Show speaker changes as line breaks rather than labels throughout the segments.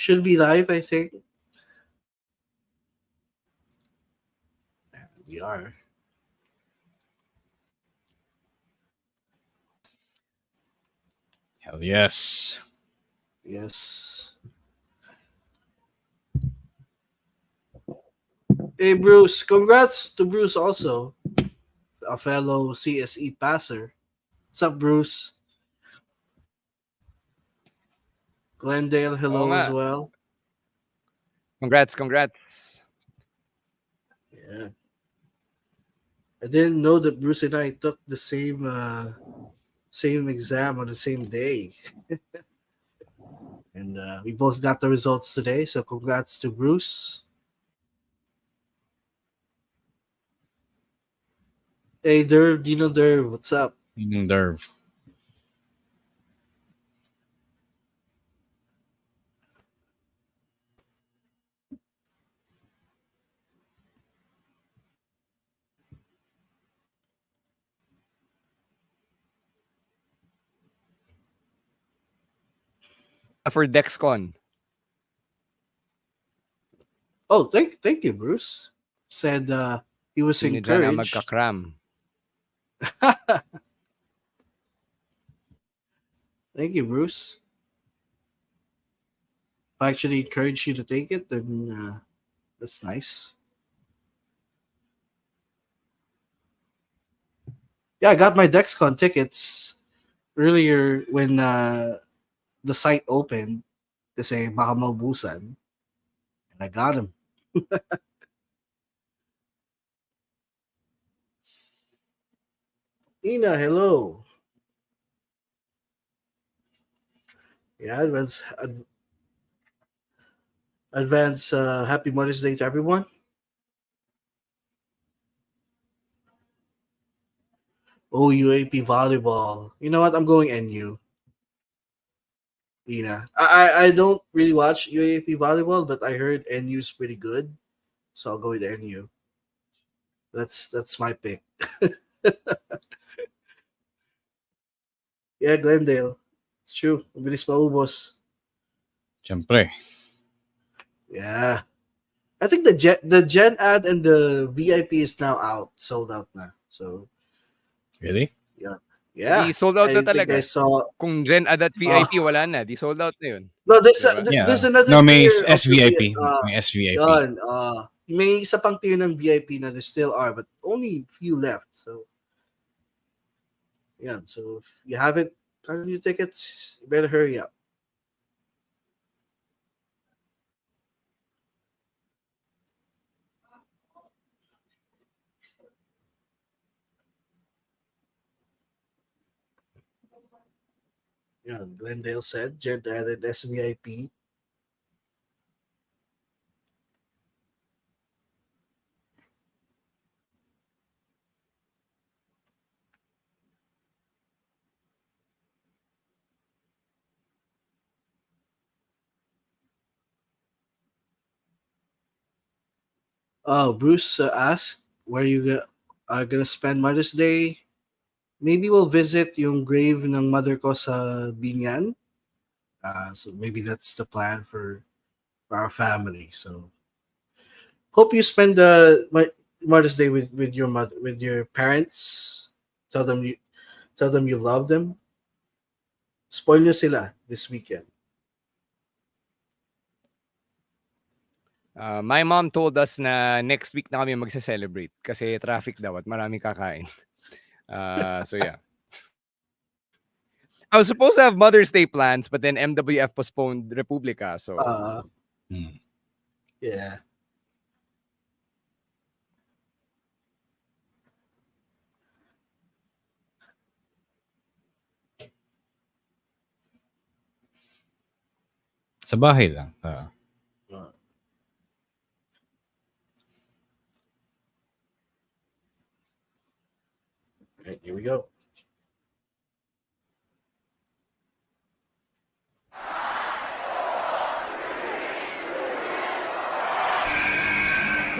Should be live, I think. We are.
Hell yes.
Yes. Hey, Bruce. Congrats to Bruce also, a fellow CSE passer. What's up, Bruce? Glendale, hello as well.
Congrats.
Yeah. I didn't know that Bruce and I took the same exam on the same day. And we both got the results today, so congrats to Bruce. Hey, Derv, Derv, what's up?
Derv.
For DexCon.
Oh, thank you, Bruce. Said he was
Sino dyan ang
encouraged.
magkakram?
Thank you, Bruce. If I actually encourage you to take it, then that's nice. Yeah, I got my DexCon tickets earlier when the site opened kasi baka maubusan. And I got them. Ina, hello. Yeah, advance happy Mother's Day to everyone. Oh, UAP volleyball. You know what? I'm going NU. Ina. I don't really watch UAP volleyball, but I heard NU is pretty good. So I'll go with NU. That's my pick. Yeah, Glendale. It's true. Mabilis maubos.
Siyempre.
Yeah. I think the Gen ad and the VIP is now out. Sold out na. So
Really?
yeah.
Di sold out na
I think
talaga.
I saw
Kung Gen Ad at VIP, wala na. Di sold out na yun.
No, there's
Diba?
there's another
No, may
tier of
SVIP.
the-
May SVIP.
Yun, may isa pang tier ng VIP na there still are, but only few left. So, yeah. So, if you haven't gotten your tickets, you better hurry up. Yeah, Glendale said, Jet added SVIP. Oh, Bruce asked where you are gonna spend Mother's Day. Maybe we'll visit yung grave ng mother ko sa Binyan. So maybe that's the plan for our family. So hope you spend Mother's Day with your mother, with your parents. Tell them you love them. Spoil nyo sila this weekend.
My mom told us na next week na kami magse-celebrate kasi traffic daw at maraming kakain. So yeah. I was supposed to have Mother's Day plans, but then MWF postponed Republica. So
yeah.
Sa bahay lang.
Right, here we go.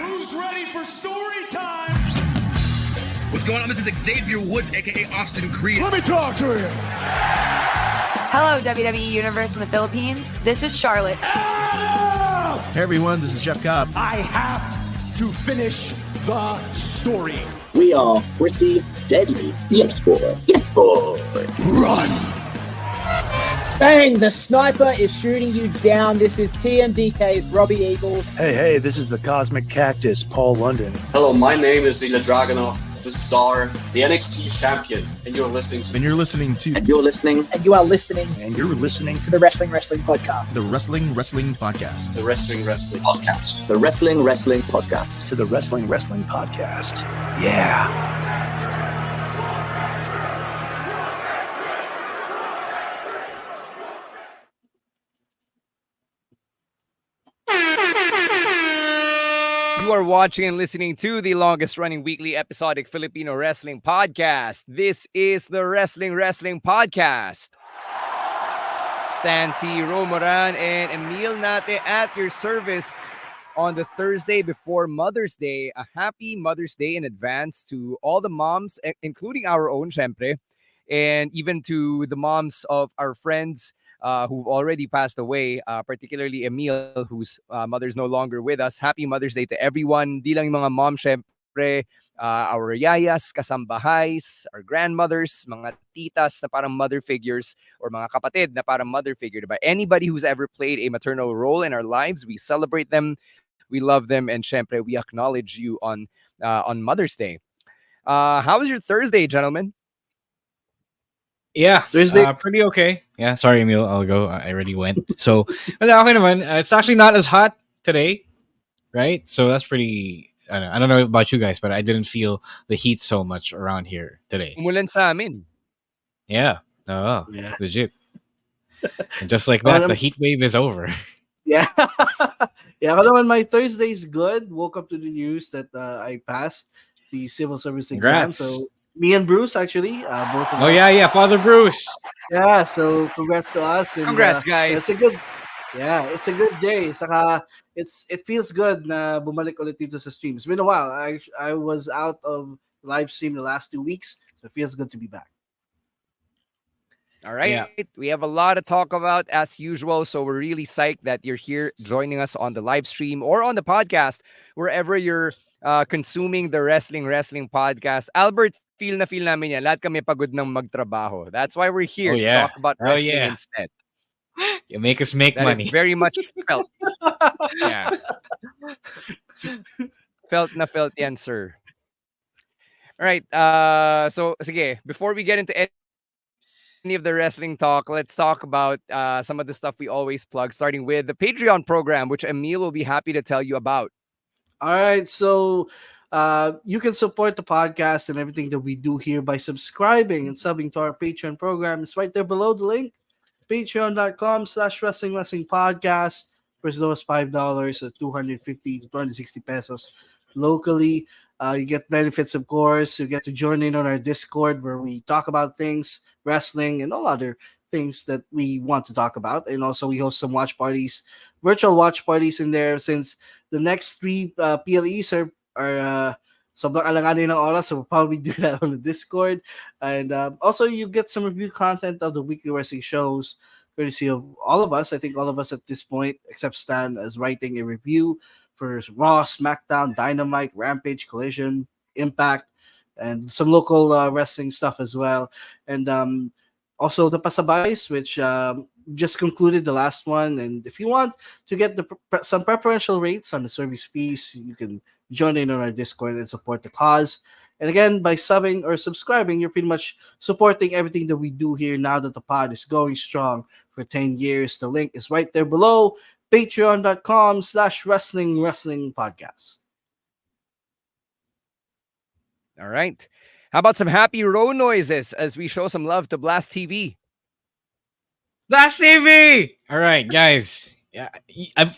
Who's ready for story time?
What's going on? This is Xavier Woods, aka Austin Creed.
Let me talk to him.
Hello, WWE Universe in the Philippines. This is Charlotte.
Hey everyone, this is Jeff Cobb. I have to finish the story.
We are pretty deadly. Yes, boy. Yes, boy.
Run!
Bang! The sniper is shooting you down. This is TMDK's Robbie Eagles.
Hey, this is the Cosmic Cactus, Paul London.
Hello, my name is Ilya Dragunov, the Czar, the NXT champion, and you're listening to...
And you're listening to...
And you're listening...
And you are listening...
And you're listening
to the Wrestling Podcast.
The Wrestling Podcast.
The Wrestling
Podcast. The Wrestling Podcast.
To the Wrestling Podcast. Yeah.
You are watching and listening to the longest running weekly episodic Filipino wrestling podcast. This is the Wrestling Podcast. Stancy, Romoran, and Emil Nate at your service on the Thursday before Mother's Day. A happy Mother's Day in advance to all the moms, including our own, syempre, and even to the moms of our friends who've already passed away, particularly Emil, whose mother's no longer with us. Happy Mother's Day to everyone. Di lang yung mga mom, syempre, our yayas, kasambahays, our grandmothers, mga titas na parang mother figures, or mga kapatid na parang mother figure. Diba? Anybody who's ever played a maternal role in our lives, we celebrate them, we love them, and syempre, we acknowledge you on Mother's Day. How was your Thursday, gentlemen?
Yeah,
Thursday.
pretty okay. Yeah, sorry, Emil, I'll go. I already went. So, okay naman. It's actually not as hot today, right? So that's pretty... I don't know about you guys, but I didn't feel the heat so much around here today.
Umulan sa amin.
Yeah.
Yeah.
Legit. And just like that, the heat wave is over.
Yeah. Yeah, ako naman, my Thursday's good. Woke up to the news that I passed the civil service exam.
Congrats.
So me and Bruce, actually, both of
Oh,
us.
yeah, Father Bruce.
Yeah, so congrats to us. And,
Congrats, guys.
It's a good day. Saka, it feels good na bumalik ulit dito sa stream. It's been a while. I was out of live stream the last 2 weeks, so it feels good to be back.
All right.
Yeah.
We have a lot to talk about as usual. So we're really psyched that you're here joining us on the live stream or on the podcast, wherever you're consuming the Wrestling Podcast. Albert, feel namin yan. Lahat kami pagod ng magtrabaho. That's why we're here to talk about wrestling instead.
You make us make
That
money.
is very much felt. Yeah. Felt yan, sir. All right. So, sige, before we get into any of the wrestling talk, let's talk about some of the stuff we always plug, starting with the Patreon program, which Emil will be happy to tell you about.
All right, so you can support the podcast and everything that we do here by subscribing and subbing to our Patreon program. It's right there below the link, patreon.com/wrestling podcast. For as low as $5 or 250 to 260 pesos locally. You get benefits, of course. You get to join in on our Discord where we talk about things, wrestling, and all other things that we want to talk about. And also we host some watch parties, virtual watch parties in there, since the next 3 PLEs are sobrang alanganin ng oras, so we'll probably do that on the Discord. And also you get some review content of the weekly wrestling shows, courtesy of all of us. I think all of us at this point, except Stan, is writing a review for Raw, SmackDown, Dynamite, Rampage, Collision, Impact, and some local wrestling stuff as well. And also the Pasabays, which just concluded the last one. And if you want to get some preferential rates on the service fees, you can join in on our Discord and support the cause. And again, by subbing or subscribing, you're pretty much supporting everything that we do here now that the pod is going strong for 10 years. The link is right there below, patreon.com/wrestling podcast.
All right. How about some happy row noises as we show some love to Blast TV?
Blast TV! All right, guys. Yeah,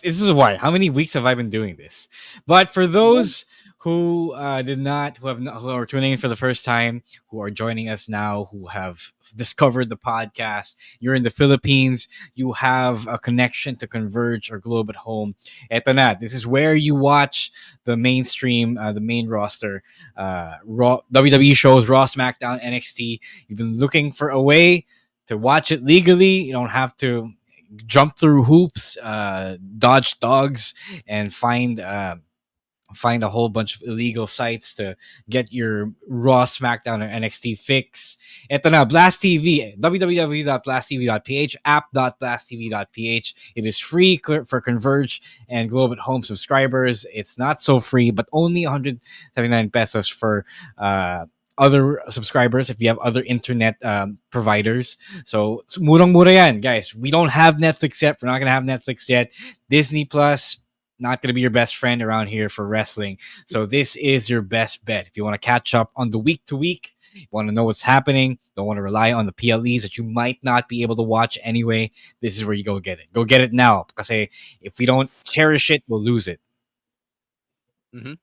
this is why. How many weeks have I been doing this? But for those who who are tuning in for the first time, who are joining us now, who have discovered the podcast, you're in the Philippines, you have a connection to Converge or Globe at home. Eto na, this is where you watch the mainstream, the main roster, Raw, WWE shows, Raw, SmackDown, NXT. You've been looking for a way to watch it legally. You don't have to jump through hoops, dodge dogs, and find a whole bunch of illegal sites to get your Raw, SmackDown, or NXT fix. Ito na, Blast TV, www.blasttv.ph, app.blasttv.ph. It is free for Converge and Globe at Home subscribers. It's not so free, but only 179 pesos for other subscribers if you have other internet providers. So murang-mura yan, guys. We don't have Netflix yet. We're not going to have Netflix yet. Disney Plus, not going to be your best friend around here for wrestling. So this is your best bet. If you want to catch up on the week to week, you want to know what's happening, don't want to rely on the PLEs that you might not be able to watch anyway, this is where you go get it. Go get it now. Because if we don't cherish it, we'll lose it.
Mm-hmm.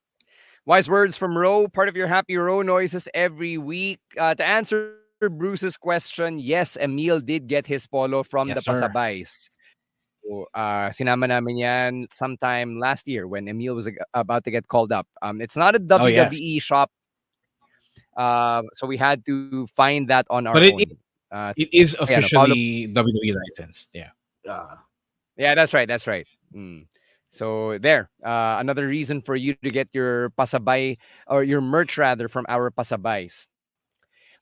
Wise words from Ro, part of your happy Ro noises every week. To answer Bruce's question, yes, Emil did get his polo from
Yes,
the
sir.
Pasabays. So, sinama namin yan sometime last year when Emil was about to get called up. It's not a WWE shop, so we had to find that on our own.
It is officially WWE licensed. Yeah.
Yeah, that's right. That's right. So there, another reason for you to get your pasabay or your merch rather from our pasabays.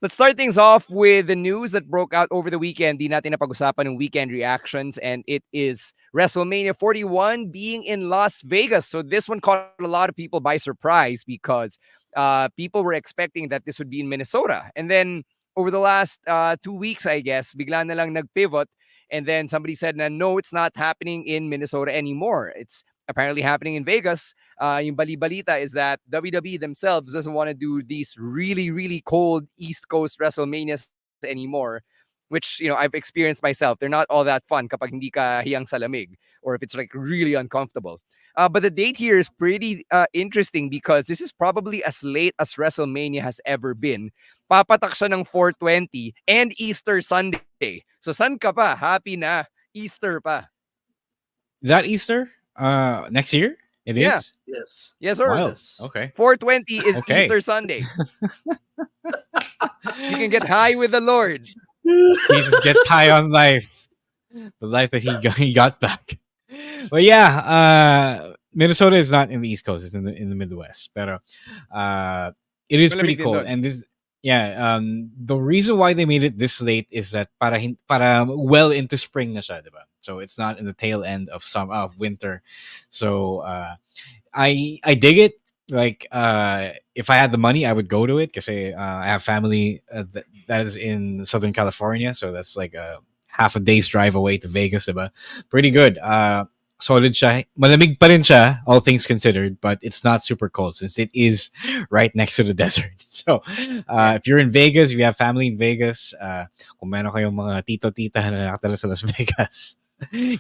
Let's start things off with the news that broke out over the weekend. Di natin napag-usapan ng weekend reactions, and it is WrestleMania 41 being in Las Vegas. So this one caught a lot of people by surprise because people were expecting that this would be in Minnesota. And then over the last 2 weeks, I guess, bigla na lang nag-pivot. And then somebody said, no, it's not happening in Minnesota anymore. It's apparently happening in Vegas. Yung bali-balita is that WWE themselves doesn't want to do these really, really cold East Coast WrestleManias anymore, which, I've experienced myself. They're not all that fun kapag hindi ka hiyang sa lamig or if it's like really uncomfortable. But the date here is pretty interesting because this is probably as late as WrestleMania has ever been. Papatak siya ng 420 and Easter Sunday. So san ka pa? Happy na. Easter pa.
Is that Easter? Next year? It is?
Yes.
Yes, sir.
Wow.
Yes.
Okay.
420 is Easter Sunday. You can get high with the Lord.
Jesus gets high on life. The life that he got back. But yeah, Minnesota is not in the East Coast, it's in the Midwest. But it is pretty cold. And this the reason why they made it this late is that para well into spring na siya, diba? So it's not in the tail end of winter. So I dig it. Like if I had the money, I would go to it because I have family that is in Southern California, so that's like a half a day's drive away to Vegas, diba? Pretty good. Solid siya. Malamig pa rin siya, all things considered, but it's not super cold since it is right next to the desert. So, if you're in Vegas, if you have family in Vegas, kung meron kayong mga tito-tita na nakatala sa Las Vegas,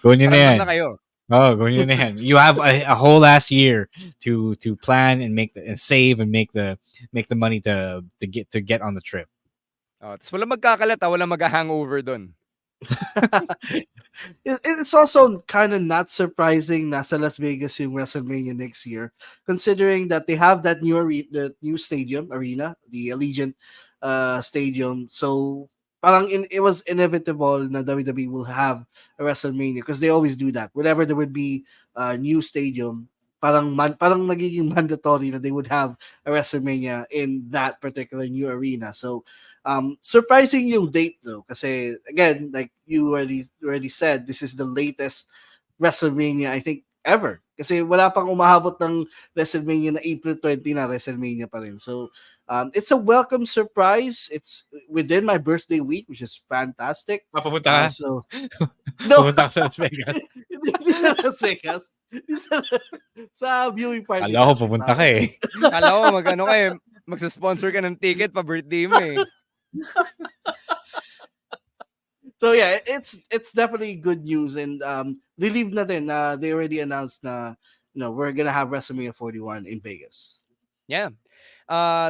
go nyo na yan. Oh, go nyo na yan. You have a whole last year to plan and save and make the money to get on the trip.
Oh, tapos wala magkakalata, wala mag-hangover dun.
It's also kind of not surprising nasa Las Vegas yung WrestleMania next year, considering that they have that the new stadium arena, the Allegiant Stadium. So parang it was inevitable na WWE will have a WrestleMania because they always do that. Whenever there would be a new stadium, parang nagiging mandatory that they would have a WrestleMania in that particular new arena. So surprising yung date though, kasi again, like you already said, this is the latest WrestleMania I think ever. Kasi wala pang umahabot ng WrestleMania na April 20 na WrestleMania pa rin. So it's a welcome surprise. It's within my birthday week, which is fantastic.
Papunta ka?
So no,
Pupunta ka sa Las Vegas.
Hindi sa Las Vegas. Sa viewing party.
Kala ko pupunta ka eh.
Kala ko magsa-sponsor ka ng ticket pa birthday mo eh.
So yeah, it's definitely good news, and relieved na din. They already announced na we're gonna have WrestleMania 41 in Vegas.
Yeah.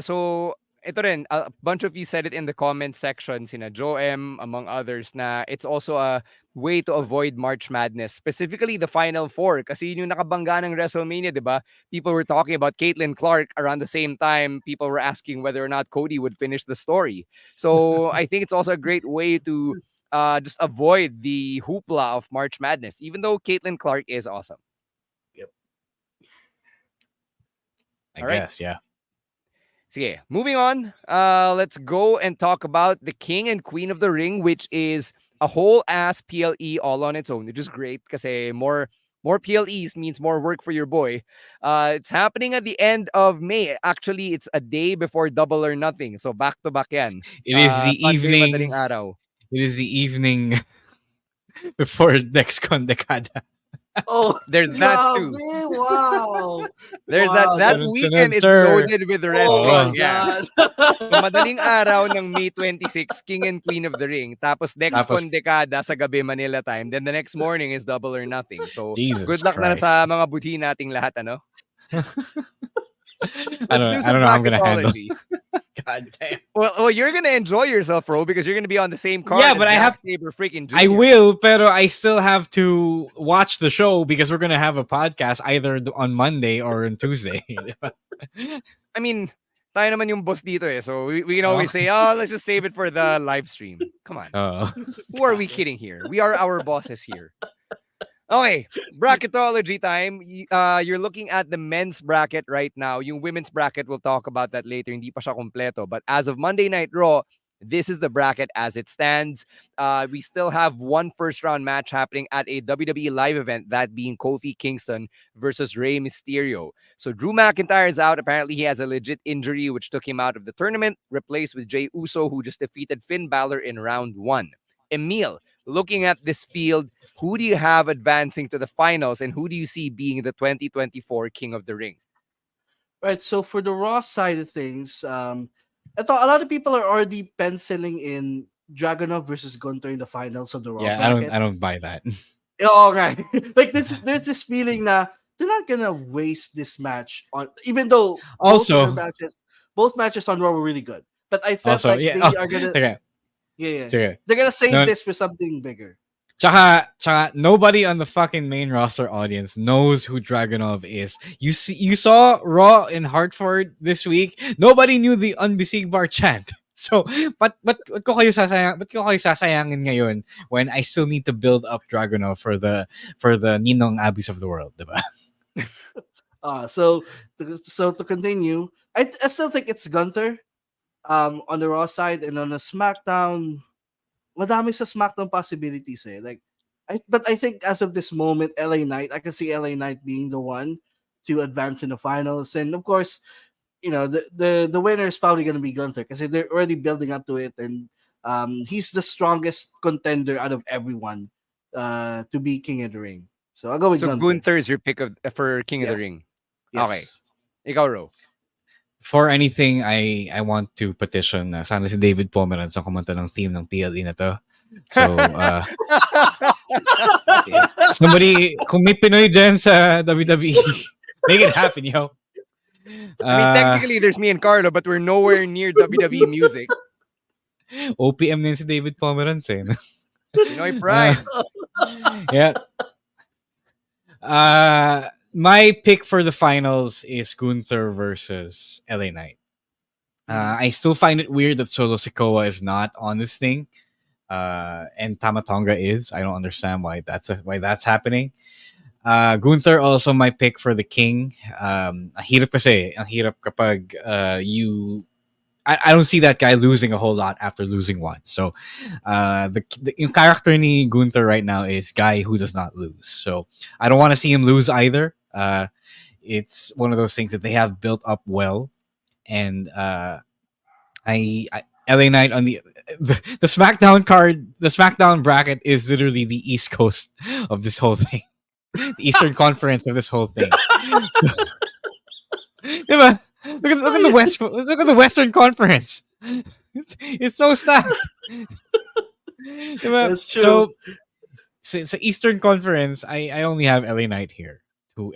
So ito rin, a bunch of you said it in the comment section, sina Joe M, among others, na it's also a way to avoid March Madness, specifically the Final Four. Kasi yun yung nakabangga ng WrestleMania, di ba? People were talking about Caitlin Clark around the same time. People were asking whether or not Cody would finish the story. So I think it's also a great way to just avoid the hoopla of March Madness, even though Caitlin Clark is awesome.
I
All right.
guess, yeah.
Sige, moving on. Let's go and talk about the King and Queen of the Ring, which is a whole ass PLE all on its own, which is great because more PLEs means more work for your boy. It's happening at the end of May. Actually, it's a day before Double or Nothing. So back to back yan.
It is the
Sunday
evening.
madaling araw.
It is the evening before next con decada.
Oh,
There's that too.
grabe! Wow!
There's
Wow,
that
Sunod,
weekend is
sir.
loaded with
Oh my
wrestling. Yeah.
God!
So madaling araw ng May 26, King and Queen of the Ring. Tapos next
Tapos,
dekada sa gabi Manila time. Then the next morning is Double or Nothing. So
Jesus
good luck na
Christ.
sa mga budhi nating lahat, ano?
I
Let's
don't
do
know. I
some
don't know how I'm gonna handle.
bracketology.
God damn.
Well, you're gonna enjoy yourself, bro, because you're gonna be on the same card.
Yeah,
as
but I
Zack
have-
Sabre freaking
I
Jr.
will, pero I still have to watch the show because we're gonna have a podcast either on Monday or on Tuesday.
I mean, tayo naman yung boss dito eh. So we can always say, oh, let's just save it for the live stream. Come on. Who are we kidding here? We are our bosses here. Okay, bracketology time. You're looking at the men's bracket right now. Yung women's bracket, we'll talk about that later. Hindi pa siya kompleto. But as of Monday Night Raw, this is the bracket as it stands. We still have one first-round match happening at a WWE live event, that being Kofi Kingston versus Rey Mysterio. So Drew McIntyre is out. Apparently, he has a legit injury, which took him out of the tournament, replaced with Jey Uso, who just defeated Finn Balor in round 1. Emil, looking at this field, who do you have advancing to the finals, and who do you see being the 2024 King of the Ring?
Right. So for the Raw side of things, I thought a lot of people are already penciling in Dragunov versus Gunter in the finals of the Raw
Yeah,
bracket.
I don't buy that.
Oh, right. Like there's this feeling that they're not gonna waste this match on, even though
Also-
both matches on Raw were really good. But I felt
Also,
like
yeah.
they are gonna
Okay.
yeah.
Sige.
They're gonna save
No.
this for something bigger.
Tsaka, nobody on the fucking main roster audience knows who Dragunov is. You saw Raw in Hartford this week. Nobody knew the Unbesigbar chant. So, but ko kayo sasayangin ngayon when I still need to build up Dragunov for the Ninong Abis of the world, diba?
So to continue, I still think it's Gunther on the Raw side, and on the SmackDown, madami sa SmackDown possibilities eh. But I think as of this moment, LA Knight, I can see LA Knight being the one to advance in the finals. And of course, the winner is probably going to be Gunther because they're already building up to it, and he's the strongest contender out of everyone to be King of the Ring. So I'll go with
So
Gunther.
Gunther is your pick for King of the
Yes.
Ring.
Yes.
Okay. Ikaw, Ro.
For anything, I want to petition na sana si David Pomeranz ang kumanta ng theme ng PLE na to. So, somebody, kung may Pinoy dyan sa WWE, make it happen, yo.
I mean, technically, there's me and Carlo, but we're nowhere near WWE music.
OPM din si David Pomeranz eh.
Pinoy pride.
Yeah. My pick for the finals is Gunther versus LA Knight. I still find it weird that Solo Sikoa is not on this thing. And Tamatonga is. I don't understand why that's happening. Gunther also my pick for the King. Ang hirap kasi. Ang hirap kapag I don't see that guy losing a whole lot after losing one. So, yung character ni Gunther right now is guy who does not lose. So, I don't want to see him lose either. It's one of those things that they have built up well, and I LA Knight on the SmackDown card, the SmackDown bracket is literally the East Coast of this whole thing, the Eastern Conference of this whole thing. Diba? Look at the Western Conference. It's so stacked. Diba?
That's true.
So Eastern Conference, I only have LA Knight here.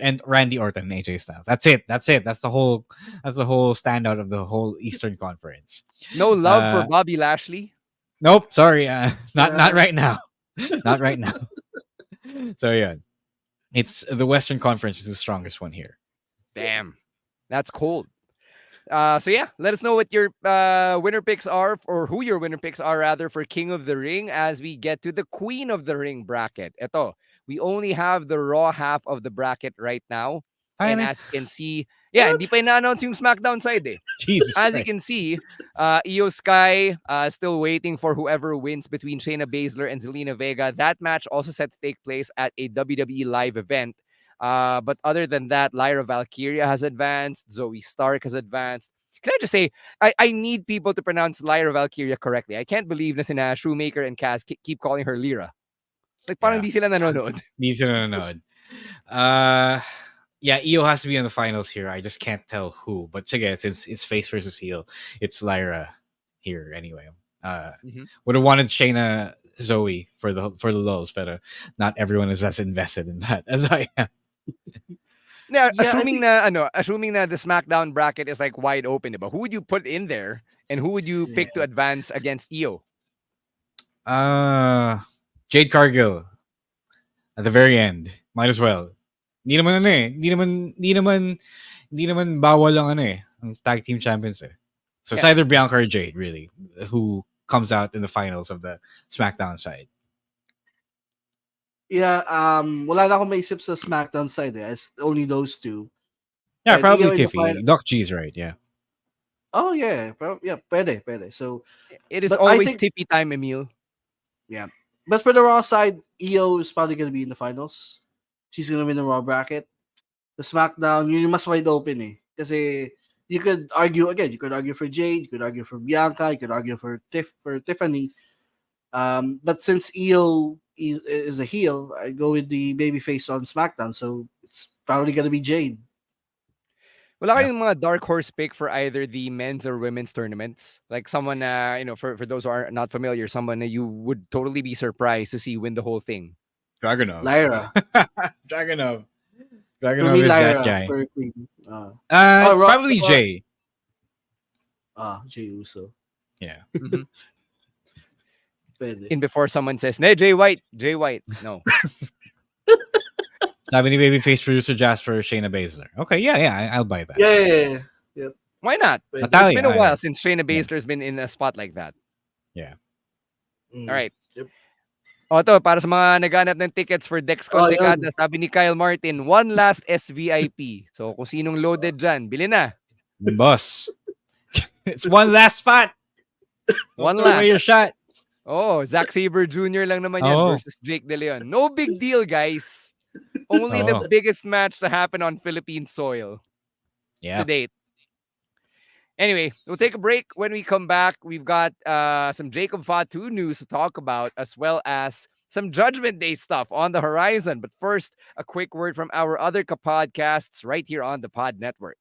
And Randy Orton and AJ Styles. That's it. That's the whole standout of the whole Eastern Conference.
No love for Bobby Lashley?
Nope, sorry. Not right now. Not right now. So yeah. It's the Western Conference is the strongest one here.
Damn. That's cold. So yeah, let us know what your winner picks are, or who your winner picks are rather, for King of the Ring as we get to the Queen of the Ring bracket. Ito, we only have the Raw half of the bracket right now. And
Ay,
as you can see, yeah,
What?
hindi pa ina-announce yung SmackDown side eh.
Jesus
As you
Christ.
can see, Io Sky still waiting for whoever wins between Shayna Baszler and Zelina Vega. That match also set to take place at a WWE live event. But other than that, Lyra Valkyria has advanced. Zoe Stark has advanced. Can I just say, I need people to pronounce Lyra Valkyria correctly. I can't believe na sina Shoemaker and Kaz keep calling her Lyra. Like parang
Yeah.
di sila nanonood.
Needs to know. Uh, yeah, EO has to be in the finals here. I just can't tell who. But again, since it's face versus heel, it's Lyra here anyway.
Mhm.
Would have wanted Shayna Zoe for the lulls, but not everyone is as invested in that as I am.
Now,
Yeah, I think
assuming na the SmackDown bracket is like wide open, diba? Who would you put in there, and who would you pick to
yeah.
advance against Io?
Jade Cargill at the very end. Might as well. Hindi naman ano eh. Hindi naman bawal lang ano eh. Ang tag team champions eh. So it's
Yeah.
either Bianca or Jade, really, who comes out in the finals of the SmackDown side.
Yeah, wala na akong maisip sa SmackDown side eh. It's only those two.
Yeah,
And
probably
Io in the
Tiffy. Doc G's right, yeah.
Oh yeah, yeah, pwede. So,
It is
but I
always
think
tippy time, Emil.
yeah. But for the Raw side, Io is probably gonna be in the finals. She's gonna win the Raw bracket. The SmackDown, yun yung mas wide open eh. Kasi you could argue again. You could argue for Jade. You could argue for Bianca. You could argue for Tiffany. But since Io is a heel, I go with the babyface on SmackDown. So it's probably gonna be Jade.
Wala
Yeah.
kayong mga dark horse pick for either the men's or women's tournaments? Like someone, for those who are not familiar, someone that you would totally be surprised to see win the whole thing.
Dragunov.
Lyra.
Dragunov.
For
Dragunov
me,
is that
Lyra.
guy.
For Queen. Ross
Probably
Limbaugh.
Jay.
Jay Uso.
Yeah.
Mhm.
Pwede.
In before someone says, "Ne, Jay White." No.
Sabi ni babyface producer Jasper Shayna Baszler. Okay, yeah, I'll buy that.
Yeah.
Why not?
Pwede.
Natalia,
It's been a
I
while
know.
since Shayna
Yeah.
Baszler's been in a spot like that.
Mm.
All right.
Yep.
O to, para sa mga naghanap ng tickets for Dexcon
Oh, yun.
Decada, sabi ni Kyle Martin, one last SVIP. So kung sinong loaded dyan, bili na.
Boss. It's one last spot.
One
Don't throw away your
last.
shot.
Oh, Zack Sabre Jr. lang naman yan
Oh.
versus Jake De Leon. No big deal, guys. Only the
Oh.
biggest match to happen on Philippine soil
Yeah.
to date. Anyway, we'll take a break. When we come back, we've got some Jacob Fatu news to talk about, as well as some Judgment Day stuff on the horizon. But first, a quick word from our other podcasts right here on the Pod Network.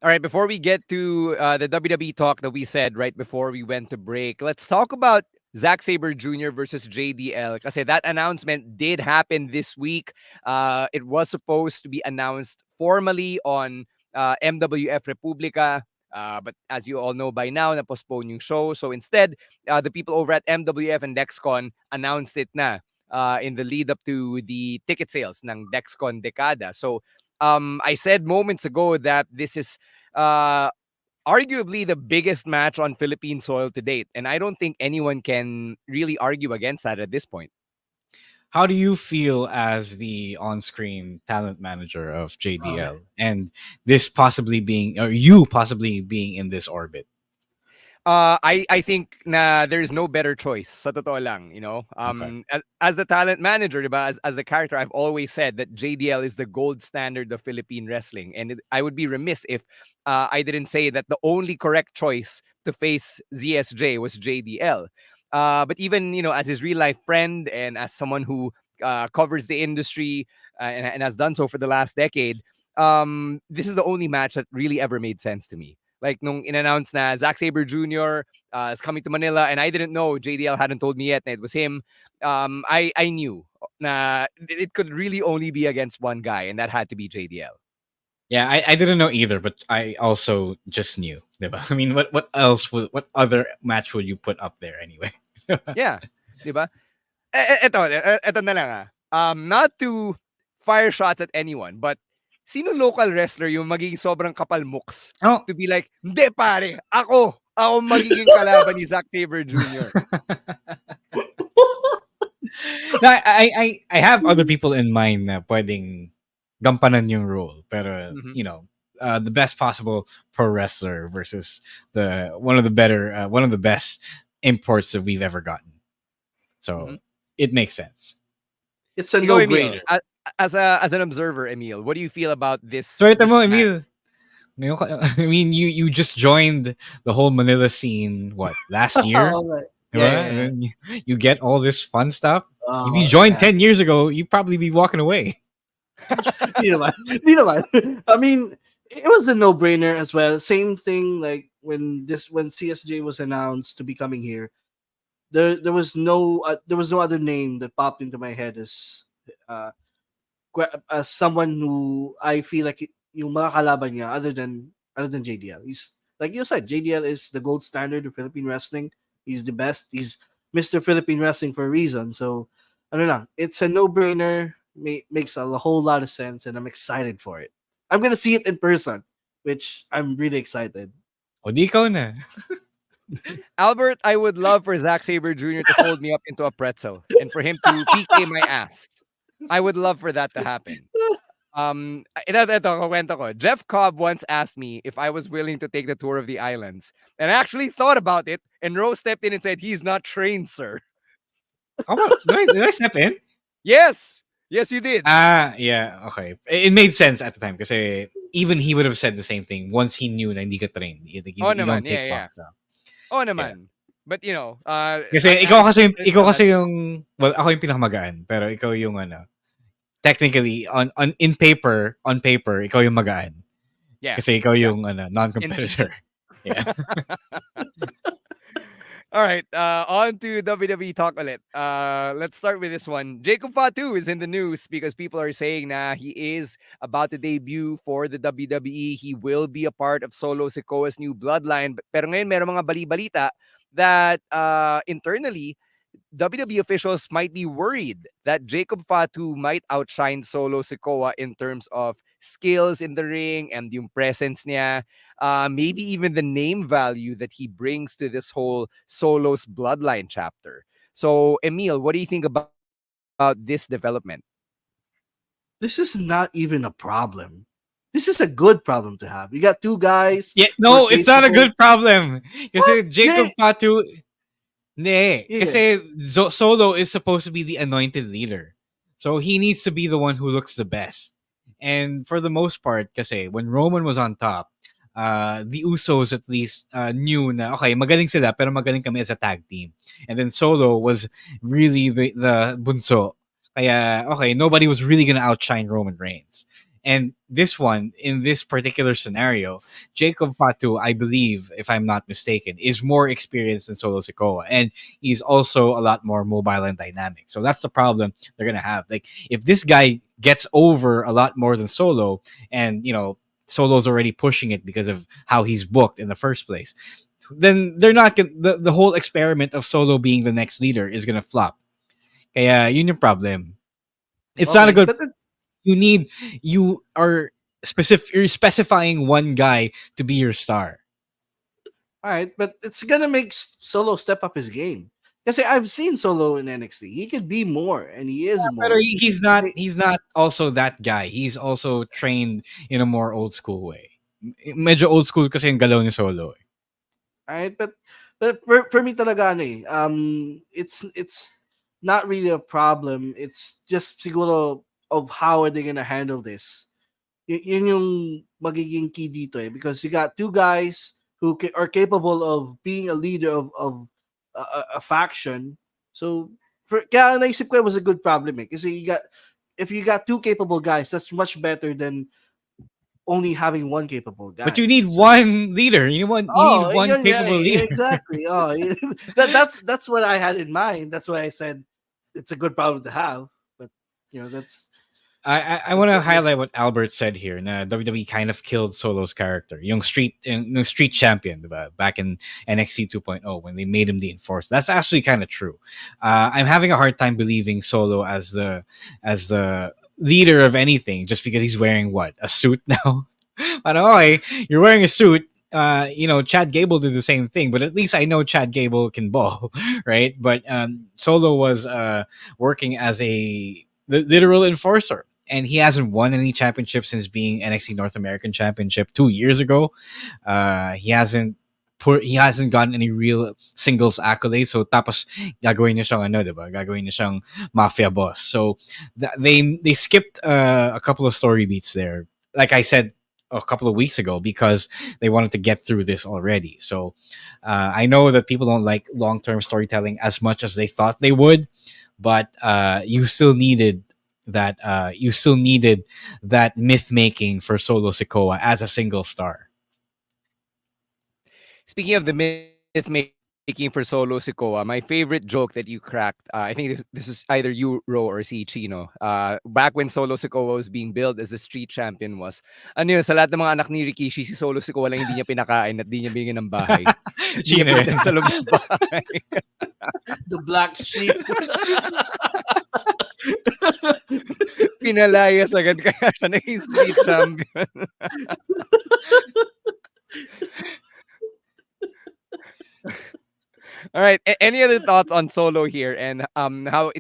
All right, before we get to the WWE talk that we said right before we went to break, let's talk about Zack Sabre Jr. versus JDL. Kasi that announcement did happen this week. It was supposed to be announced formally on MWF Republica. But as you all know by now, na-postpone yung show. So instead, the people over at MWF and Dexcon announced it na in the lead up to the ticket sales ng Dexcon Decada. So I said moments ago that this is arguably the biggest match on Philippine soil to date. And I don't think anyone can really argue against that at this point.
How do you feel as the on-screen talent manager of JDL and this possibly being, or you possibly being in this orbit?
I think na there's no better choice. Sa totoo lang, you know.
Okay.
As the talent manager, diba? As the character, I've always said that JDL is the gold standard of Philippine wrestling, and I would be remiss if I didn't say that the only correct choice to face ZSJ was JDL. But even as his real life friend and as someone who covers the industry and has done so for the last decade, this is the only match that really ever made sense to me. Like nung in-announce na Zack Sabre Jr. Is coming to Manila, and I didn't know, JDL hadn't told me yet that it was him. I knew na it could really only be against one guy, and that had to be JDL.
Yeah, I didn't know either, but I also just knew. Diba? I mean, what other match would you put up there anyway?
Yeah, diba? Eto na lang not to fire shots at anyone, but sino local wrestler yung magiging sobrang kapal muks
Oh,
to be like, hindi pare, ako magiging kalaban ni Zack Sabre Jr.
no, I have other people in mind na pwedeng gampanan yung role, pero the best possible pro wrestler versus the one of the best imports that we've ever gotten. So it makes sense.
It's a
Ikaw, Emil,
no-brainer.
as an observer, Emil, what do you feel about this?
So ito
this
mo,
match?
Emil. I mean, you just joined the whole Manila scene last year?
Oh, right.
Diba?
Yeah,
And then you get all this fun stuff. If you
Oh,
joined
yeah.
10 years ago, you'd probably be walking away.
Di naman. Di naman. I mean, it was a no-brainer as well. Same thing like when CSJ was announced to be coming here. There was no other name that popped into my head uh, as someone who I feel like yung mga kalaban niya other than JDL. He's like you said, JDL is the gold standard of Philippine wrestling. He's the best. He's Mr. Philippine Wrestling for a reason. So, I don't know. It's a no-brainer. Makes a whole lot of sense, and I'm excited for it. I'm gonna see it in person, which I'm really excited.
O di ikaw na.
Albert, I would love for Zack Sabre Jr. to fold me up into a pretzel and for him to PK my ass. I would love for that to happen. Ito, kwento ko. Jeff Cobb once asked me if I was willing to take the tour of the islands. And I actually thought about it, and Rose stepped in and said, he's not trained, sir.
Did I step in?
Yes! Yes, you did.
Yeah, okay. It made sense at the time kasi even he would have said the same thing once he knew na hindi ka trained. You
naman,
don't take
yeah.
box. So.
Naman. But
kasi ikaw kasi yung well, ako yung pinakamagaan, pero ikaw yung technically on paper, ikaw yung magaan.
Yeah.
Kasi ikaw yung non-competitor. Yeah.
All right, on to WWE talk ulit. Let's start with this one. Jacob Fatu is in the news because people are saying na he is about to debut for the WWE. He will be a part of Solo Sikoa's new bloodline. Pero ngayon, meron mga bali-balita that internally, WWE officials might be worried that Jacob Fatu might outshine Solo Sikoa in terms of skills in the ring and yung presence niya, maybe even the name value that he brings to this whole Solo's bloodline chapter. So, Emil, what do you think about this development?
This is not even a problem. This is a good problem to have. You got two guys.
Yeah, no, it's not a good problem. Kasi Jacob Fatu Nee, kasi Solo is supposed to be the anointed leader. So he needs to be the one who looks the best. And for the most part, kasi when Roman was on top, the Usos at least knew na, okay, magaling sila, pero magaling kami as a tag team. And then Solo was really the bunso. Kaya, okay, nobody was really gonna outshine Roman Reigns. And this one, in this particular scenario, Jacob Fatu, I believe, if I'm not mistaken, is more experienced than Solo Sikoa. And he's also a lot more mobile and dynamic. So that's the problem they're going to have. Like, if this guy gets over a lot more than Solo, and, Solo's already pushing it because of how he's booked in the first place, then they're not going to, the whole experiment of Solo being the next leader is going to flop. Kaya, yun yung problem. It's not a good... You are you're specifying one guy to be your star.
All right, but it's gonna make Solo step up his game. Because I've seen Solo in NXT. He could be more, and he is more.
But he's not also that guy. He's also trained in a more old school way. Medyo old school kasi yung galaw ni Solo.
All right, but But for me talaga it's not really a problem. It's just siguro of how are they gonna handle this. Yun yung magiging key dito because you got two guys who are capable of being a leader of a faction. So kaya naisip ko it was a good problem kasi if you got two capable guys, that's much better than only having one capable
But you
guy.
need
So
one leader. You need one
yeah,
capable leader.
exactly. That's what I had in mind. That's why I said it's a good problem to have. But that's
I want
that's
to
what makes
highlight what Albert said here. Na WWE kind of killed Solo's character, yung street champion, diba? Back in NXT 2.0 when they made him the enforcer. That's actually kind of true. I'm having a hard time believing Solo as the leader of anything just because he's wearing what, a suit now. But okay, you're wearing a suit. Chad Gable did the same thing, but at least I know Chad Gable can ball, right? But Solo was working as a literal enforcer, and he hasn't won any championships since being NXT North American Championship 2 years ago. He hasn't gotten any real singles accolades. So tapos gagawin niya siyang diba? Gagawin niya siyang mafia boss. So they skipped a couple of story beats there. Like I said a couple of weeks ago, because they wanted to get through this already. So I know that people don't like long-term storytelling as much as they thought they would, but you still needed that myth making for Solo Sikoa as a single star.
Speaking of the myth making for Solo Sikoa, my favorite joke that you cracked, I think this is either you, Ro, or si Chino. Back when Solo Sikoa was being billed as the street champion was, ano yun, sa lahat ng mga anak ni Rikishi, si Solo Sikoa lang hindi niya pinakain at di niya binigyan ng bahay. Hindi
Chino
niya
yun.
pinadala sa loob ng bahay.
the black sheep.
Pinalayas agad kaya siya naging street champion. All right. Any other thoughts on Solo here and how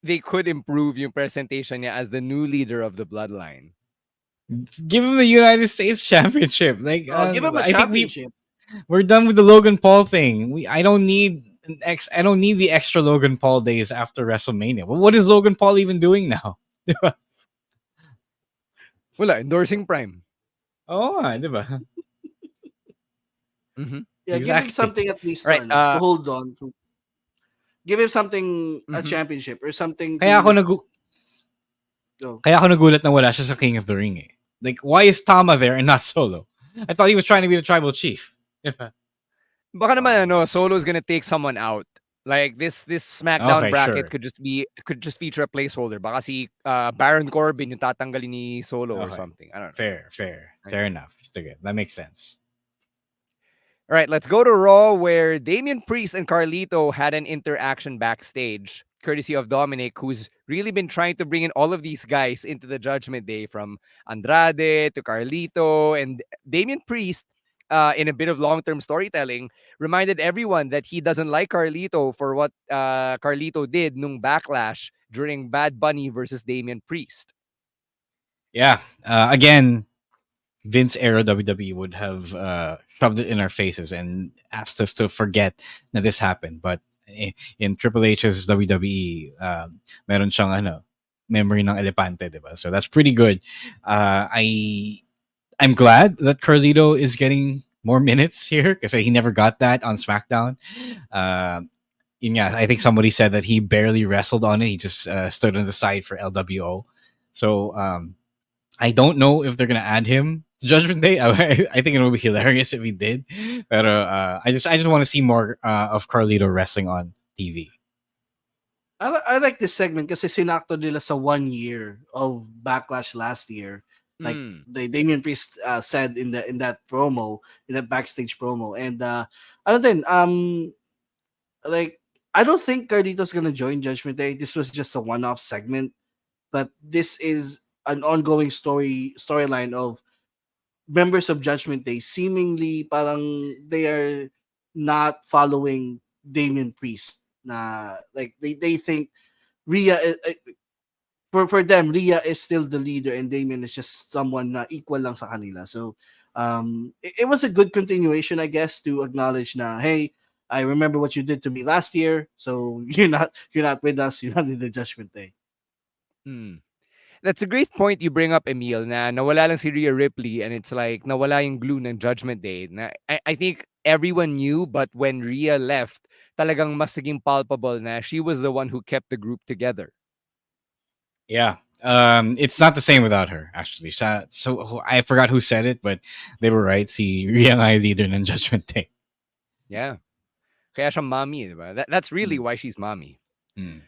they could improve yung presentation niya as the new leader of the bloodline?
Give him the United States Championship. Like,
Give him a
I think
championship.
we're done with the Logan Paul thing. I don't need the extra Logan Paul days after WrestleMania. Well, what is Logan Paul even doing now?
Wala, endorsing Prime.
Oh, diba?
Mm-hmm.
Yeah, give
Exactly.
him something at least
Right,
to hold on to. Give him something, a
Mhm.
championship or something.
Kaya ako
Go.
nagulat na wala siya sa King of the Ring eh. Like, why is Tama there and not Solo? I thought he was trying to be the tribal chief.
Baka naman Solo's gonna take someone out. Like this SmackDown
Okay,
bracket
sure.
could just feature a placeholder. Baka si Baron Corbin yung tatanggalin ni Solo or
Okay.
something. I don't know.
Fair enough. Sige, that makes sense.
All right, let's go to Raw, where Damian Priest and Carlito had an interaction backstage, courtesy of Dominic, who's really been trying to bring in all of these guys into the Judgment Day, from Andrade to Carlito. And Damian Priest, in a bit of long-term storytelling, reminded everyone that he doesn't like Carlito for what Carlito did nung backlash during Bad Bunny versus Damian Priest.
Yeah. Again, Vince era WWE would have shoved it in our faces and asked us to forget that this happened. But in Triple H's WWE, meron siyang memory ng elepante, diba? So that's pretty good. I'm glad that Carlito is getting more minutes here because he never got that on SmackDown. I think somebody said that he barely wrestled on it. He just stood on the side for LWO. So I don't know if they're gonna add him to Judgment Day. I think it would be hilarious if he did. But I just want to see more of Carlito wrestling on TV.
I like this segment kasi sinakto nila sa 1 year of Backlash last year. Like the Damian Priest said in that promo, in that backstage promo. And like I don't think Carlito's gonna join Judgment Day. This was just a one-off segment, but this is an ongoing storyline of members of Judgment Day seemingly parang they are not following Damian Priest. Na like they think Rhea for them Rhea is still the leader and Damian is just someone na equal lang sa kanila. So it was a good continuation, I guess, to acknowledge na hey, I remember what you did to me last year, so you're not with us. You're not in the Judgment Day.
That's a great point you bring up, Emil, na nawala lang si Rhea Ripley and it's like nawala yung glue ng Judgment Day. I think everyone knew, but when Rhea left, talagang mas naging palpable na she was the one who kept the group together.
Yeah. It's not the same without her, actually. So I forgot who said it, but they were right. Si Rhea nga yung leader ng Judgment Day.
Yeah. Kaya siya mommy, diba? That's really why she's mommy.
Mm.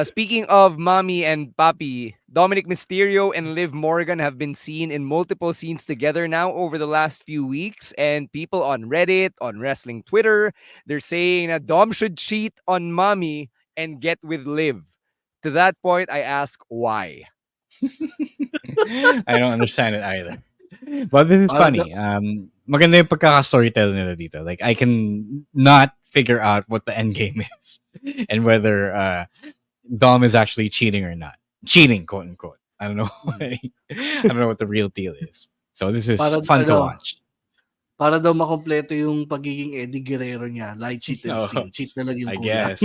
Speaking of mommy and papi, Dominic Mysterio and Liv Morgan have been seen in multiple scenes together now over the last few weeks, and people on Reddit, on wrestling Twitter, they're saying that Dom should cheat on mommy and get with Liv. To that point, I ask why.
I don't understand it either. But this is funny. Maganda yung pagkaka-storytell nila dito. Like, I can not figure out what the end game is and whether Dom is actually cheating or not. Cheating, quote unquote. I don't know. I don't know what the real deal is. So this is fun to watch.
Para
daw makompleto yung pagiging Eddie Guerrero niya. Lie, cheat, and steal. Cheat na lang yung
I
kulang.
guess.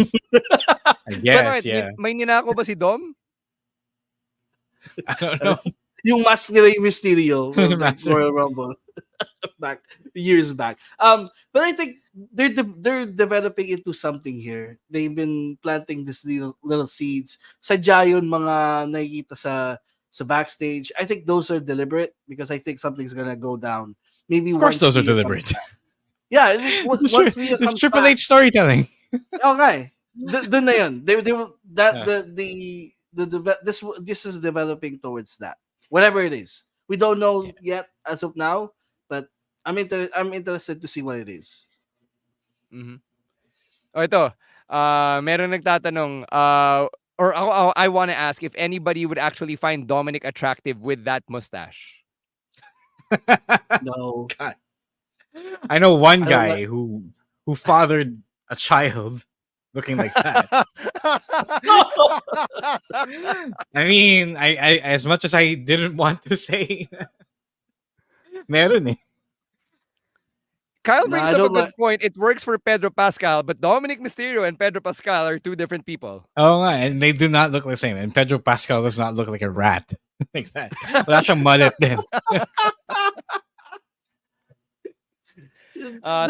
I guess, yeah.
May ninako ba si Dom?
I don't know.
Yung mask ni Rey Mysterio like Royal Rumble years back. But I think they're developing into something here. They've been planting these little seeds. Sadya yun mga nakikita sa backstage. I think those are deliberate because I think something's gonna go down. Maybe
of course, those are deliberate.
Yeah, once
it's Triple H storytelling.
Okay, doon na yun. This is developing towards that. Whatever it is, we don't know yet as of now, but I'm interested to see what it is.
Mm-hmm. O ito, meron nagtatanong, or I want to ask if anybody would actually find Dominic attractive with that mustache.
No.
God. I know one guy who fathered a child looking like that. I mean, I as much as I didn't want to say, meron eh.
Kyle brings up a good point. It works for Pedro Pascal, but Dominic Mysterio and Pedro Pascal are two different people.
Oh, and they do not look the same. And Pedro Pascal does not look like a rat like that. Wala siyang mullet din.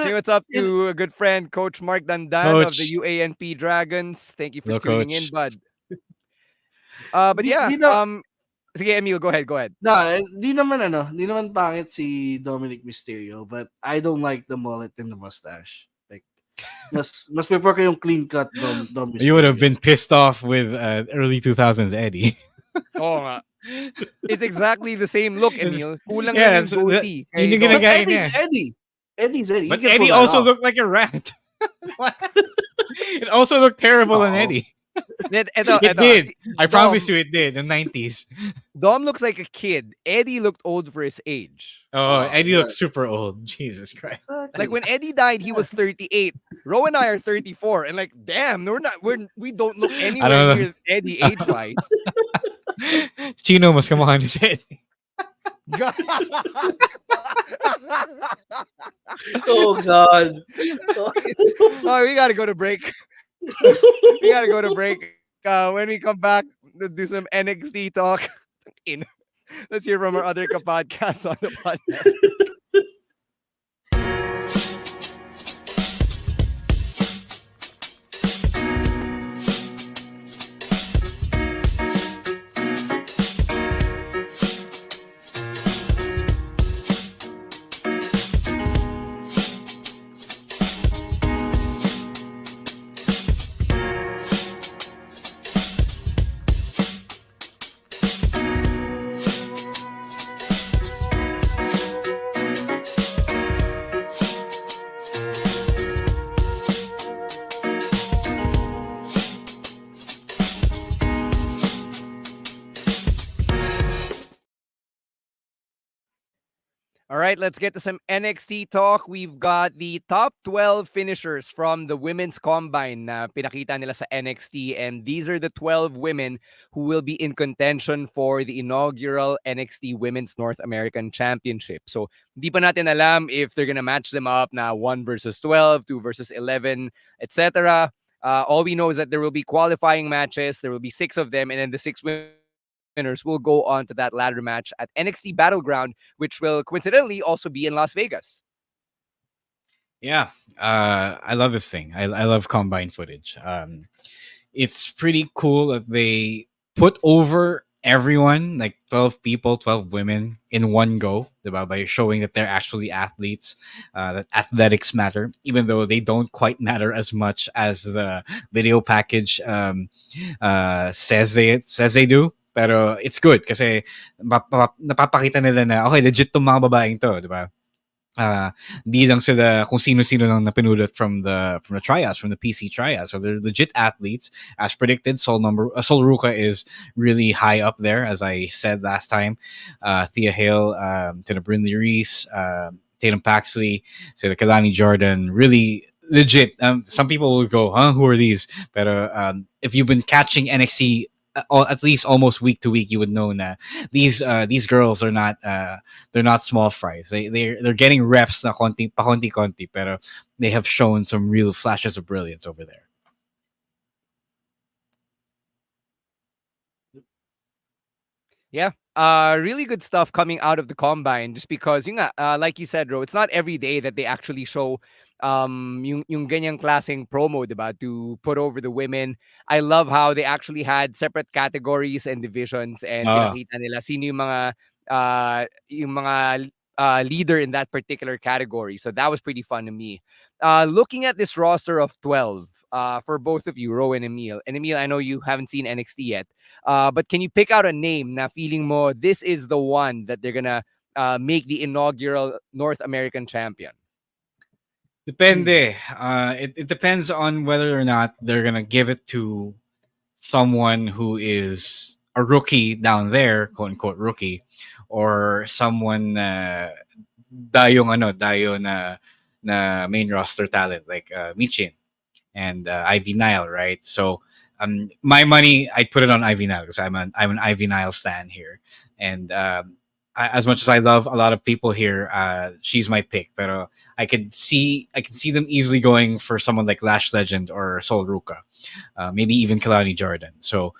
Say what's up to a good friend, Coach Mark Dandan of the UANP Dragons. Thank you for tuning in, bud. But sige, Emil, go ahead.
No, di naman pangit si Dominic Mysterio, but I don't like the mullet and the mustache. Like, mas prefer ko yung clean cut Dom Mysterio.
You would have been pissed off with early 2000s Eddie.
Oh, it's exactly the same look, Emil. Kulang lang yung goatee.
But Eddie's Eddie. Eddie's Eddie.
But Eddie also looked like a rat. It also looked terrible on Eddie. It did. I promise you it did in the 90s.
Dom looks like a kid. Eddie looked old for his age.
Oh, Eddie looked super old. Jesus Christ.
Like when Eddie died, he was 38. Ro and I are 34. And like, damn, we don't look anywhere near Eddie age-wise.
Chino mas kamukha ni si Eddie.
Oh God.
Oh, we gotta go to break. When we come back, we'll do some NXT talk. Let's hear from our other podcasts on the podcast. All right, let's get to some NXT talk. We've got the top 12 finishers from the women's combine na pinakita nila sa NXT. And these are the 12 women who will be in contention for the inaugural NXT Women's North American Championship. So, di pa natin alam if they're gonna match them up na 1 versus 12, 2 versus 11, etc. All we know is that there will be qualifying matches. There will be 6 of them, and then the 6 winners will go on to that ladder match at NXT Battleground, which will coincidentally also be in Las Vegas.
Yeah, I love this thing. I love combine footage. It's pretty cool that they put over everyone, like 12 people, 12 women in one go, diba? By showing that they're actually athletes, that athletics matter, even though they don't quite matter as much as the video package says they do. Pero it's good kasi napapakita nila na okay, legit tong mga babaeng to, diba? Di lang sila kung sino-sino lang napinulot from the tryouts, from the PC tryouts. So they're legit athletes. As predicted, Sol Ruka is really high up there, as I said last time. Thea Hale, Tina Brindley Reese, Tatum Paxley, sila Kalani Jordan, really legit. Some people will go, huh, who are these? But if you've been catching NXT at least almost week to week, you would know that these girls are not they're not small fries. They're getting reps na konti, pero they have shown some real flashes of brilliance over there.
Yeah. Really good stuff coming out of the combine just because like you said, Ro, it's not every day that they actually show yung ganyang klaseng promo, diba, to put over the women. I love how they actually had separate categories and divisions and pinakita nila sino yung mga leader in that particular category. So that was pretty fun to me. Looking at this roster of 12 for both of you, Ro and Emil. And Emil, I know you haven't seen NXT yet. But can you pick out a name na feeling mo this is the one that they're gonna make the inaugural North American champion?
Depende. It depends on whether or not they're gonna give it to someone who is a rookie down there, quote unquote rookie, or someone dayo na main roster talent like Michin and Ivy Nile, right? So my money, I'd put it on Ivy Nile because I'm an Ivy Nile stan here, and as much as I love a lot of people here, she's my pick. But I could see them easily going for someone like Lash Legend or Sol Ruka, maybe even Kalani Jordan. So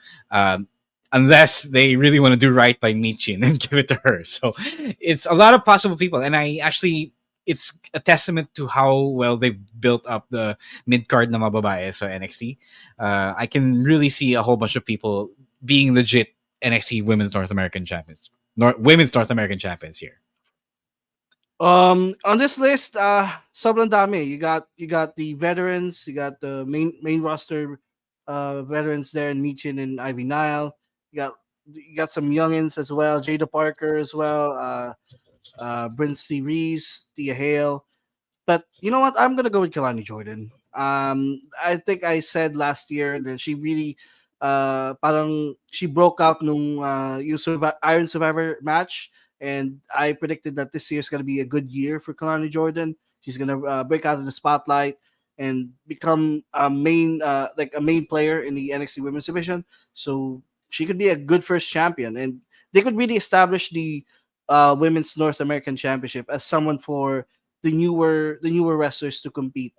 unless they really want to do right by Michin and give it to her, so it's a lot of possible people, and I actually. It's a testament to how well they've built up the mid card na mababae so NXT. I can really see a whole bunch of people being legit NXT Women's North American champions. Women's North American champions here.
On this list, sobrang dami. You got the veterans, you got the main roster veterans there, and Michin and Ivy Nile. You got some youngins as well, Jada Parker as well, Brinsley Reese, Tia Hale. But you know what? I'm gonna go with Kalani Jordan. I think I said last year that she really, parang she broke out nung yung Iron Survivor match, and I predicted that this year is gonna be a good year for Kalani Jordan. She's gonna break out in the spotlight and become a main, like a main player in the NXT Women's Division. So she could be a good first champion, and they could really establish the Women's North American Championship as someone for the newer wrestlers to compete.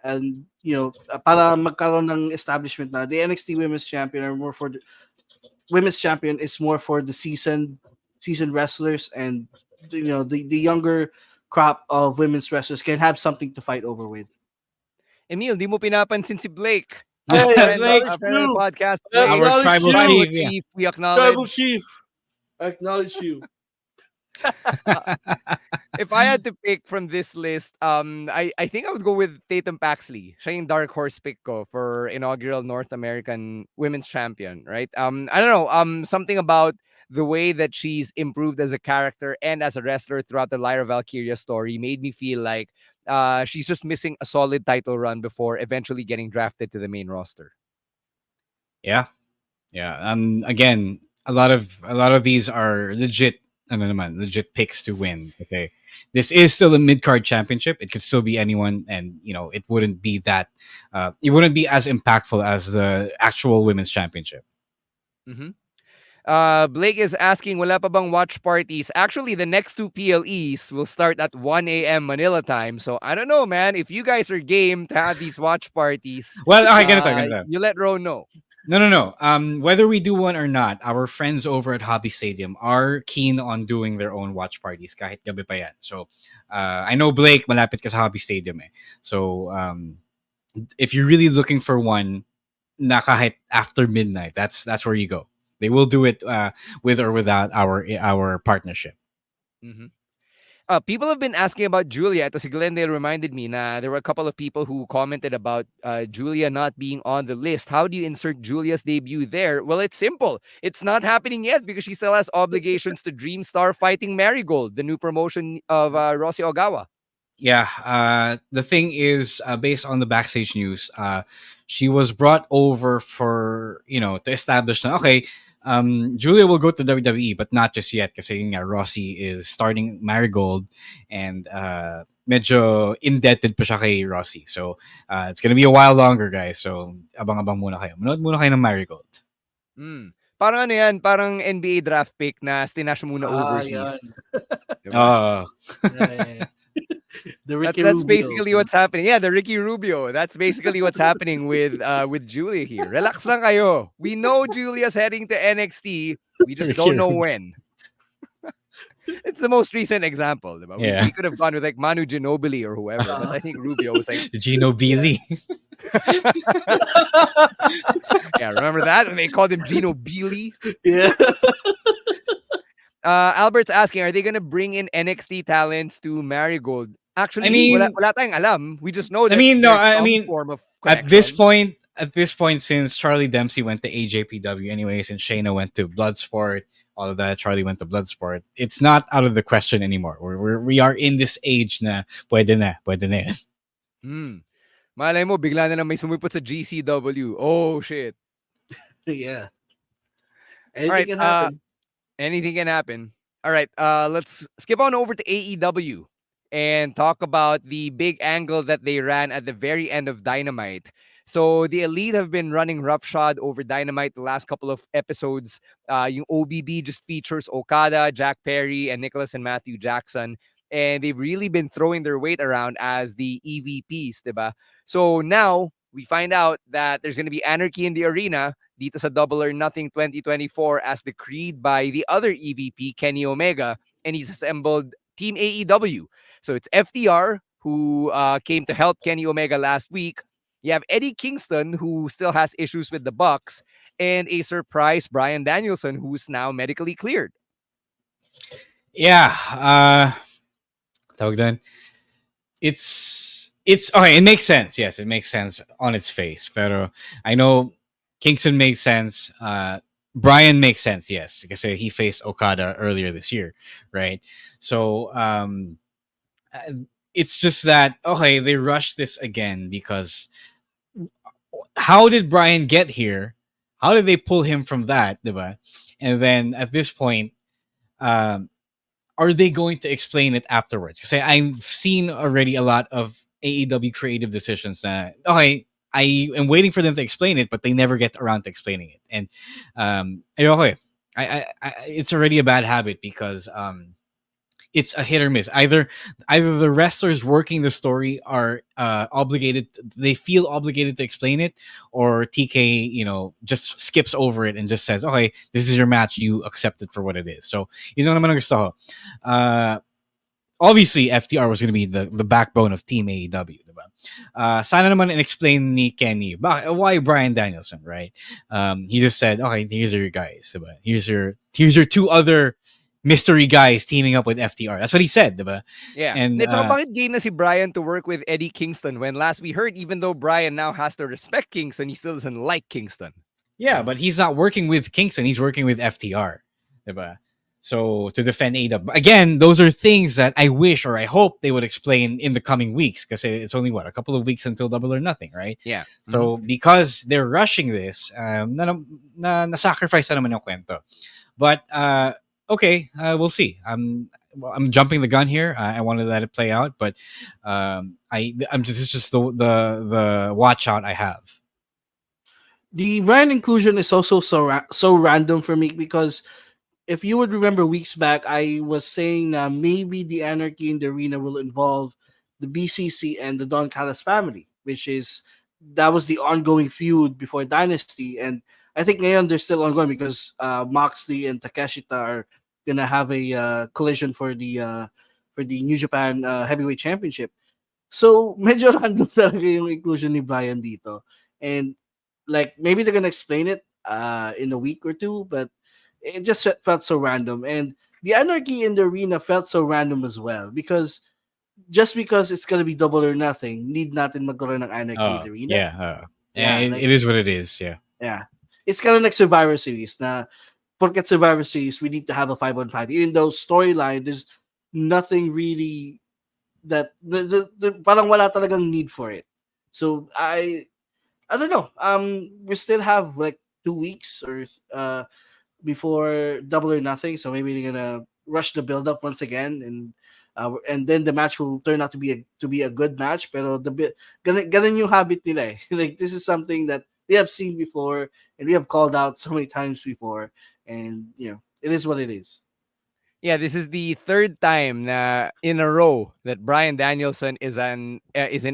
And para magkaroon ng establishment na the NXT Women's Champion are more for the Women's Champion is more for the seasoned wrestlers, and the younger crop of women's wrestlers can have something to fight over with.
Emil, di mo pinapansin si Blake.
Hey,
Friend,
Blake,
friend of the podcast,
I
Blake.
Our
acknowledge
tribal
you.
chief,
We
Tribal
acknowledge.
Chief, I acknowledge you.
If I had to pick from this list, I think I would go with Tatum Paxley. Siya yung dark horse pick ko for inaugural North American Women's Champion, right? I don't know, something about the way that she's improved as a character and as a wrestler throughout the Lyra Valkyria story made me feel like she's just missing a solid title run before eventually getting drafted to the main roster.
yeah. Again, a lot of these are legit. Ano naman, legit picks to win. Okay, this is still a mid-card championship. It could still be anyone, and it wouldn't be that it wouldn't be as impactful as the actual women's championship.
Mm-hmm. Blake is asking, wala pa bang watch parties? Actually, the next two PLEs will start at 1 a.m. Manila time. So I don't know, man. If you guys are game to have these watch parties,
Well, okay, ganito.
you let Ro know.
No. Whether we do one or not, our friends over at Hobby Stadium are keen on doing their own watch parties kahit gabi pa yan. So, I know Blake, malapit ka sa Hobby Stadium eh. So, if you're really looking for one na kahit after midnight, that's where you go. They will do it with or without our partnership.
Mm-hmm. People have been asking about Julia. Ito si Glendale reminded me na there were a couple of people who commented about Julia not being on the list. How do you insert Julia's debut there? Well, it's simple. It's not happening yet because she still has obligations to Dream Star fighting Marigold, the new promotion of Rossi Ogawa.
Yeah, the thing is, based on the backstage news, she was brought over for to establish na okay, Julia will go to WWE, but not just yet kasi yun nga, Rossi is starting Marigold, and medyo indebted pa siya kay Rossi, so it's gonna be a while longer, guys. So abang-abang muna kayo. Manood muna kayo ng Marigold.
Parang ano yan, parang NBA draft pick na stinash muna overseas.
Diba?
Yeah.
That's
Rubio.
basically what's happening. Yeah, the Ricky Rubio. That's basically what's happening with Julia here. Relax lang kayo. We know Julia's heading to NXT. We just don't know when. It's the most recent example. Diba?
Yeah.
We could have gone with like Manu Ginobili or whoever, but I think Rubio was like
Ginobili.
Yeah, remember that when they called him Ginobili?
Yeah.
Albert's asking, are they gonna bring in NXT talents to Marigold? Actually,
I mean,
wala tayong alam. We just know that form of
at this point, since Charlie Dempsey went to AJPW anyways, and Shayna went to Bloodsport, all of that, Charlie went to Bloodsport, it's not out of the question anymore. We are in this age na pwede na yan.
Malay mo, bigla na lang may sumipot sa GCW. Oh, shit.
Yeah. Anything can happen.
Anything can happen. All right, let's skip on over to AEW and talk about the big angle that they ran at the very end of Dynamite. So the Elite have been running roughshod over Dynamite the last couple of episodes. Yung OBB just features Okada, Jack Perry, and Nicholas and Matthew Jackson. And they've really been throwing their weight around as the EVPs, diba? So now we find out that there's going to be anarchy in the arena dito sa Double or Nothing 2024 as decreed by the other EVP, Kenny Omega, and he's assembled Team AEW. So it's FTR, who came to help Kenny Omega last week. You have Eddie Kingston, who still has issues with the Bucks, and a surprise Bryan Danielson, who's now medically cleared.
Yeah, tawag doon. It's okay. It makes sense. Yes, it makes sense on its face. Pero I know Kingston makes sense. Bryan makes sense. Yes, because he faced Okada earlier this year, right? So it's just that okay, they rushed this again because how did Bryan get here? How did they pull him from that, diba? And then at this point, are they going to explain it afterwards? Because I've seen already a lot of AEW creative decisions that okay, I am waiting for them to explain it, but they never get around to explaining it. And okay, it's already a bad habit because it's a hit or miss. Either the wrestlers working the story are obligated, they feel obligated to explain it, or TK, just skips over it and just says, okay, this is your match, you accept it for what it is. So, naman ang gusto ko. Obviously, FTR was going to be the backbone of Team AEW. Diba? Sana naman explain ni Kenny why Bryan Danielson, right? He just said, okay, these are your guys. Diba? Here's your two other mystery guys teaming up with FTR. That's what he said, diba?
Yeah.
And
bakit game na si Bryan to work with Eddie Kingston when last we heard, even though Bryan now has to respect Kingston, he still doesn't like Kingston.
Yeah, but he's not working with Kingston. He's working with FTR, diba? So to defend AEW. Again, those are things that I wish or I hope they would explain in the coming weeks because it's only, a couple of weeks until Double or Nothing, right?
Yeah.
So because they're rushing this, na sacrifice na naman yung kwento. But okay, we'll see. I'm jumping the gun here. I want to let it play out, but I'm just, this is just the watch out I have.
The Ryan inclusion is also so random for me because if you would remember weeks back, I was saying that maybe the anarchy in the arena will involve the BCC and the Don Callis family, which is that was the ongoing feud before Dynasty, and I think ngayon they're still ongoing because Moxley and Takeshita are gonna have a collision for the New Japan Heavyweight Championship. So medyo random talaga yung inclusion ni Brian dito, and like maybe they're gonna explain it in a week or two, but it just felt so random. And the anarchy in the arena felt so random as well because just because it's gonna be double or nothing, need natin magkaroon ng anarchy in the arena.
Yeah.
Yeah,
And
like
it is what it is. Yeah.
yeah, it's kind of like Survivor Series. Na forget Survivor Series, we need to have a 5-on-5. Even though storyline, there's nothing really that parang wala talagang need for it. So I don't know. We still have like 2 weeks or before Double or Nothing, so maybe they're gonna rush the build up once again, and then the match will turn out to be a good match. Pero the bit ganun yung habit nila eh. Like this is something that we have seen before and we have called out so many times before, and it is what it is.
Yeah, this is the third time in a row that Brian Danielson is in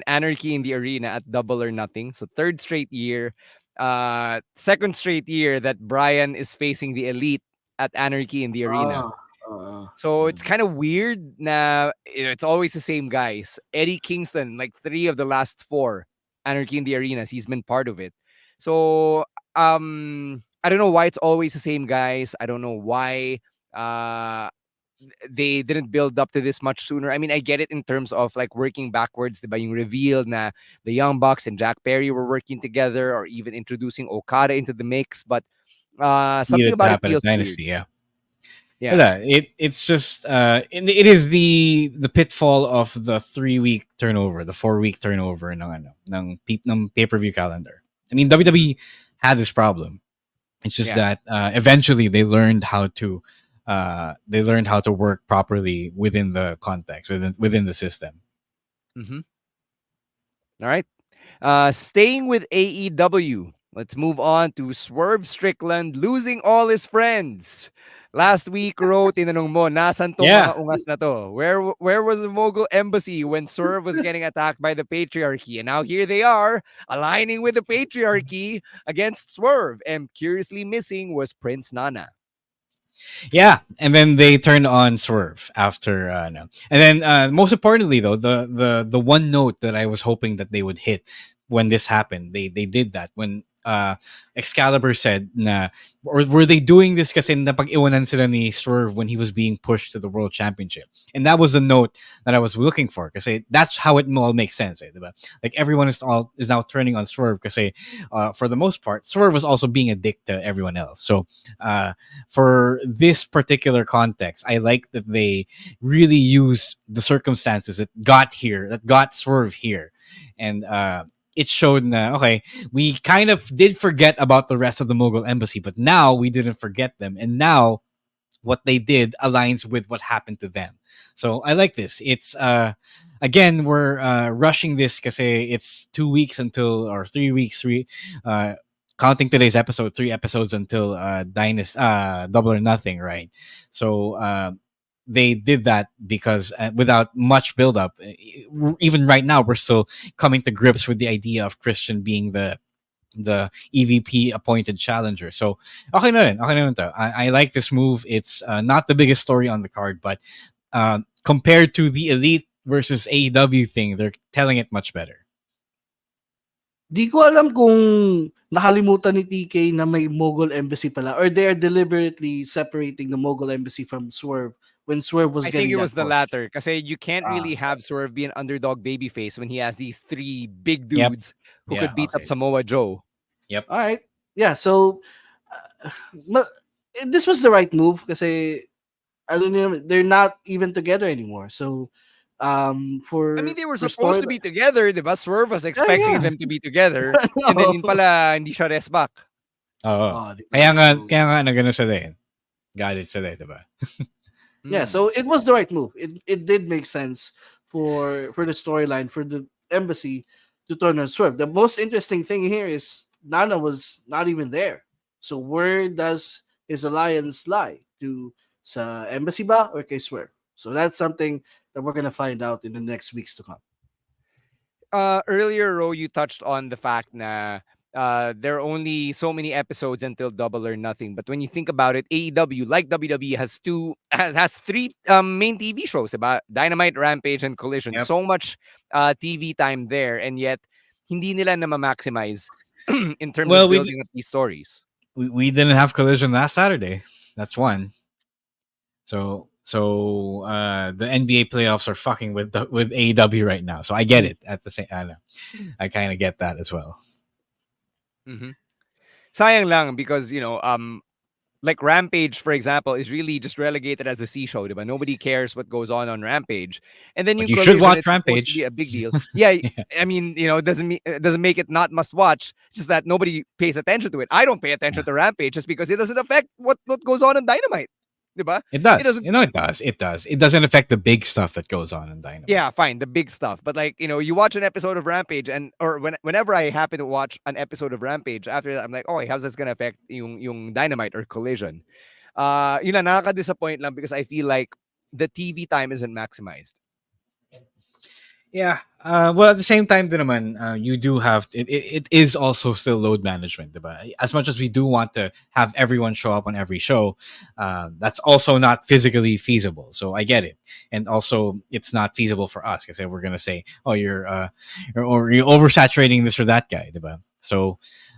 Anarchy in the Arena at Double or Nothing. So third straight year, second straight year that Brian is facing the Elite at Anarchy in the Arena. So it's kind of weird. It's always the same guys. Eddie Kingston, like 3 of the last 4 Anarchy in the Arenas, he's been part of it. So I don't know why it's always the same guys. I don't know why they didn't build up to this much sooner. I mean, I get it in terms of like working backwards, diba, yung reveal na the Young Bucks and Jack Perry were working together, or even introducing Okada into the mix. But something about it feels
Dynasty,
weird.
Yeah. It's just it is the pitfall of the 3-week turnover, the 4-week turnover ng pay-per-view calendar. I mean, WWE had this problem. It's just that eventually they learned how to work properly within the context, within the system.
Mm-hmm. All right. Staying with AEW, let's move on to Swerve Strickland losing all his friends. Last week, Ro, tinanong mo, nasan tong mga ungas na to? Where was the Mogul Embassy when Swerve was getting attacked by the patriarchy? And now here they are, aligning with the patriarchy against Swerve. And curiously missing was Prince Nana.
Yeah, and then they turned on Swerve after no. And then most importantly though, the one note that I was hoping that they would hit when this happened, they did that when Excalibur said na, or were they doing this kasi napag-iwanan sila ni Swerve when he was being pushed to the World Championship? And that was the note that I was looking for kasi that's how it all makes sense, diba? Like everyone is now turning on Swerve kasi for the most part Swerve was also being a dick to everyone else. So for this particular context, I like that they really use the circumstances that got Swerve here, and it showed na, okay, we kind of did forget about the rest of the Mogul Embassy, but now we didn't forget them. And now what they did aligns with what happened to them. So I like this. It's, again, we're rushing this because it's 2 weeks until, or 3 weeks, counting today's episode, 3 episodes until Double or Nothing, right? So, they did that because without much buildup, even right now, we're still coming to grips with the idea of Christian being the EVP appointed challenger. So, okay na rin to. I like this move. It's not the biggest story on the card, but compared to the Elite versus AEW thing, they're telling it much better.
Di ko alam kung nakalimutan ni TK na may Mogul Embassy pala, or they are deliberately separating the Mogul Embassy from Swerve when Swerve was getting that
I think it was the
push.
latter. Kasi you can't really have Swerve be an underdog babyface when he has these 3 big dudes who could beat up Samoa Joe.
Yep.
All right. Yeah, so this was the right move kasi I don't know, they're not even together anymore. So
I mean, they were supposed to be together, diba? Swerve was expecting them to be together. And then yun pala, hindi siya rest back.
Oo. Kaya nga nagano sila eh. Galit sila, diba?
Yeah,
Mm.
so it was the right move. It did make sense for the storyline for the embassy to turn on Swerve. The most interesting thing here is Nana was not even there. So where does his alliance lie? To sa embassy ba or kay Swerve? So that's something that we're gonna find out in the next weeks to come.
Earlier, Ro, you touched on the fact na there are only so many episodes until Double or Nothing. But when you think about it, AEW, like WWE, has three main TV shows about Dynamite, Rampage, and Collision.
Yep.
So much TV time there, and yet hindi nila na maximize in terms of
Well,
building up these stories.
we didn't have Collision last Saturday. That's one. The NBA playoffs are fucking with AEW right now. So I get it. At the same, I know. I kind of get that as well.
Mm-hmm. Sayang lang because like Rampage, for example, is really just relegated as a C show, diba? Nobody cares what goes on Rampage. And then
But
yung
you should
Collision,
watch
it's supposed to be
Rampage.
a big deal. Yeah,
Yeah.
I mean, it doesn't make it not must watch. It's just that nobody pays attention to it. I don't pay attention to Rampage just because it doesn't affect what goes on in Dynamite, diba?
It
It
does.
doesn't.
It does. It does. It doesn't affect the big stuff that goes on in Dynamite.
Yeah, fine, the big stuff. But like, you watch an episode of Rampage whenever I happen to watch an episode of Rampage, after that I'm like, oh, how's this gonna affect yung Dynamite or Collision? Yun lang, nakaka-disappoint lang because I feel like the TV time isn't maximized.
Yeah. Well, at the same time, din naman, you do have it is also still load management, diba? As much as we do want to have everyone show up on every show, that's also not physically feasible. So I get it, and also it's not feasible for us because we're gonna say, oh, you're oversaturating this or that guy, diba? So.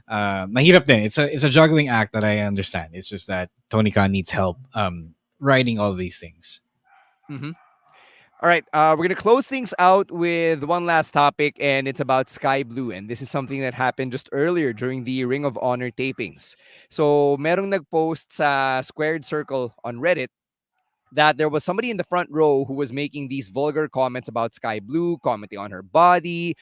Mahirap din. It's a juggling act that I understand. It's just that Tony Khan needs help writing all of these things.
Mm-hmm. All right, we're gonna close things out with one last topic, and it's about Sky Blue. And this is something that happened just earlier during the Ring of Honor tapings. So, merong nagpost sa Squared Circle on Reddit that there was somebody in the front row who was making these vulgar comments about Sky Blue, commenting on her body,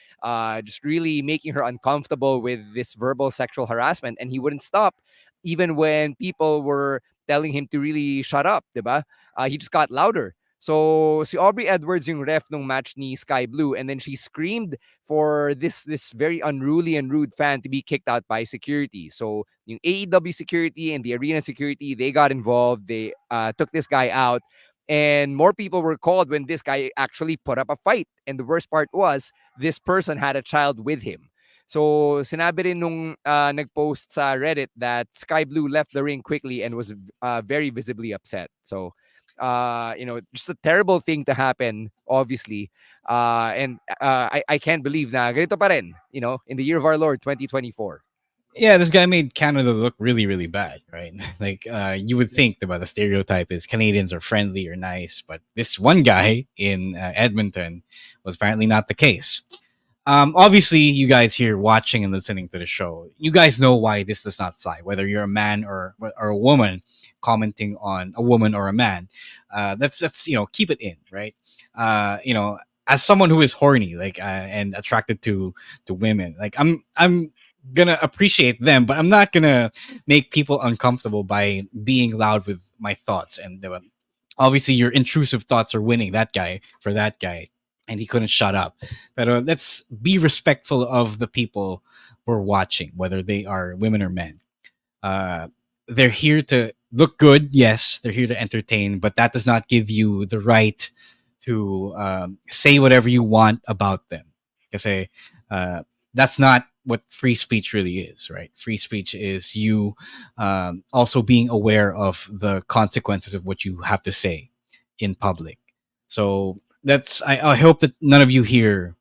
just really making her uncomfortable with this verbal sexual harassment, and he wouldn't stop, even when people were telling him to really shut up, diba? He just got louder. So si Aubrey Edwards yung ref nung match ni Sky Blue, and then she screamed for this very unruly and rude fan to be kicked out by security. So yung AEW security and the arena security, they got involved. They took this guy out, and more people were called when this guy actually put up a fight. And the worst part was this person had a child with him. So sinabi rin nung nagpost sa Reddit that Sky Blue left the ring quickly and was very visibly upset. So just a terrible thing to happen, obviously. I can't believe na ganito pa rin, in the year of our Lord 2024.
Yeah, this guy made Canada look really, really bad, right? Like, you would think about the stereotype is Canadians are friendly or nice, but this one guy in Edmonton was apparently not the case. Obviously, you guys here watching and listening to the show, you guys know why this does not fly. Whether you're a man or a woman commenting on a woman or a man, that's keep it in, right? As someone who is horny, like and attracted to women, like I'm gonna appreciate them, but I'm not gonna make people uncomfortable by being loud with my thoughts. And obviously, your intrusive thoughts are winning that guy for that guy, and he couldn't shut up. But let's be respectful of the people we're watching, whether they are women or men. They're here to look good, yes. They're here to entertain, but that does not give you the right to say whatever you want about them. Because that's not what free speech really is, right? Free speech is you also being aware of the consequences of what you have to say in public. So I hope that none of you here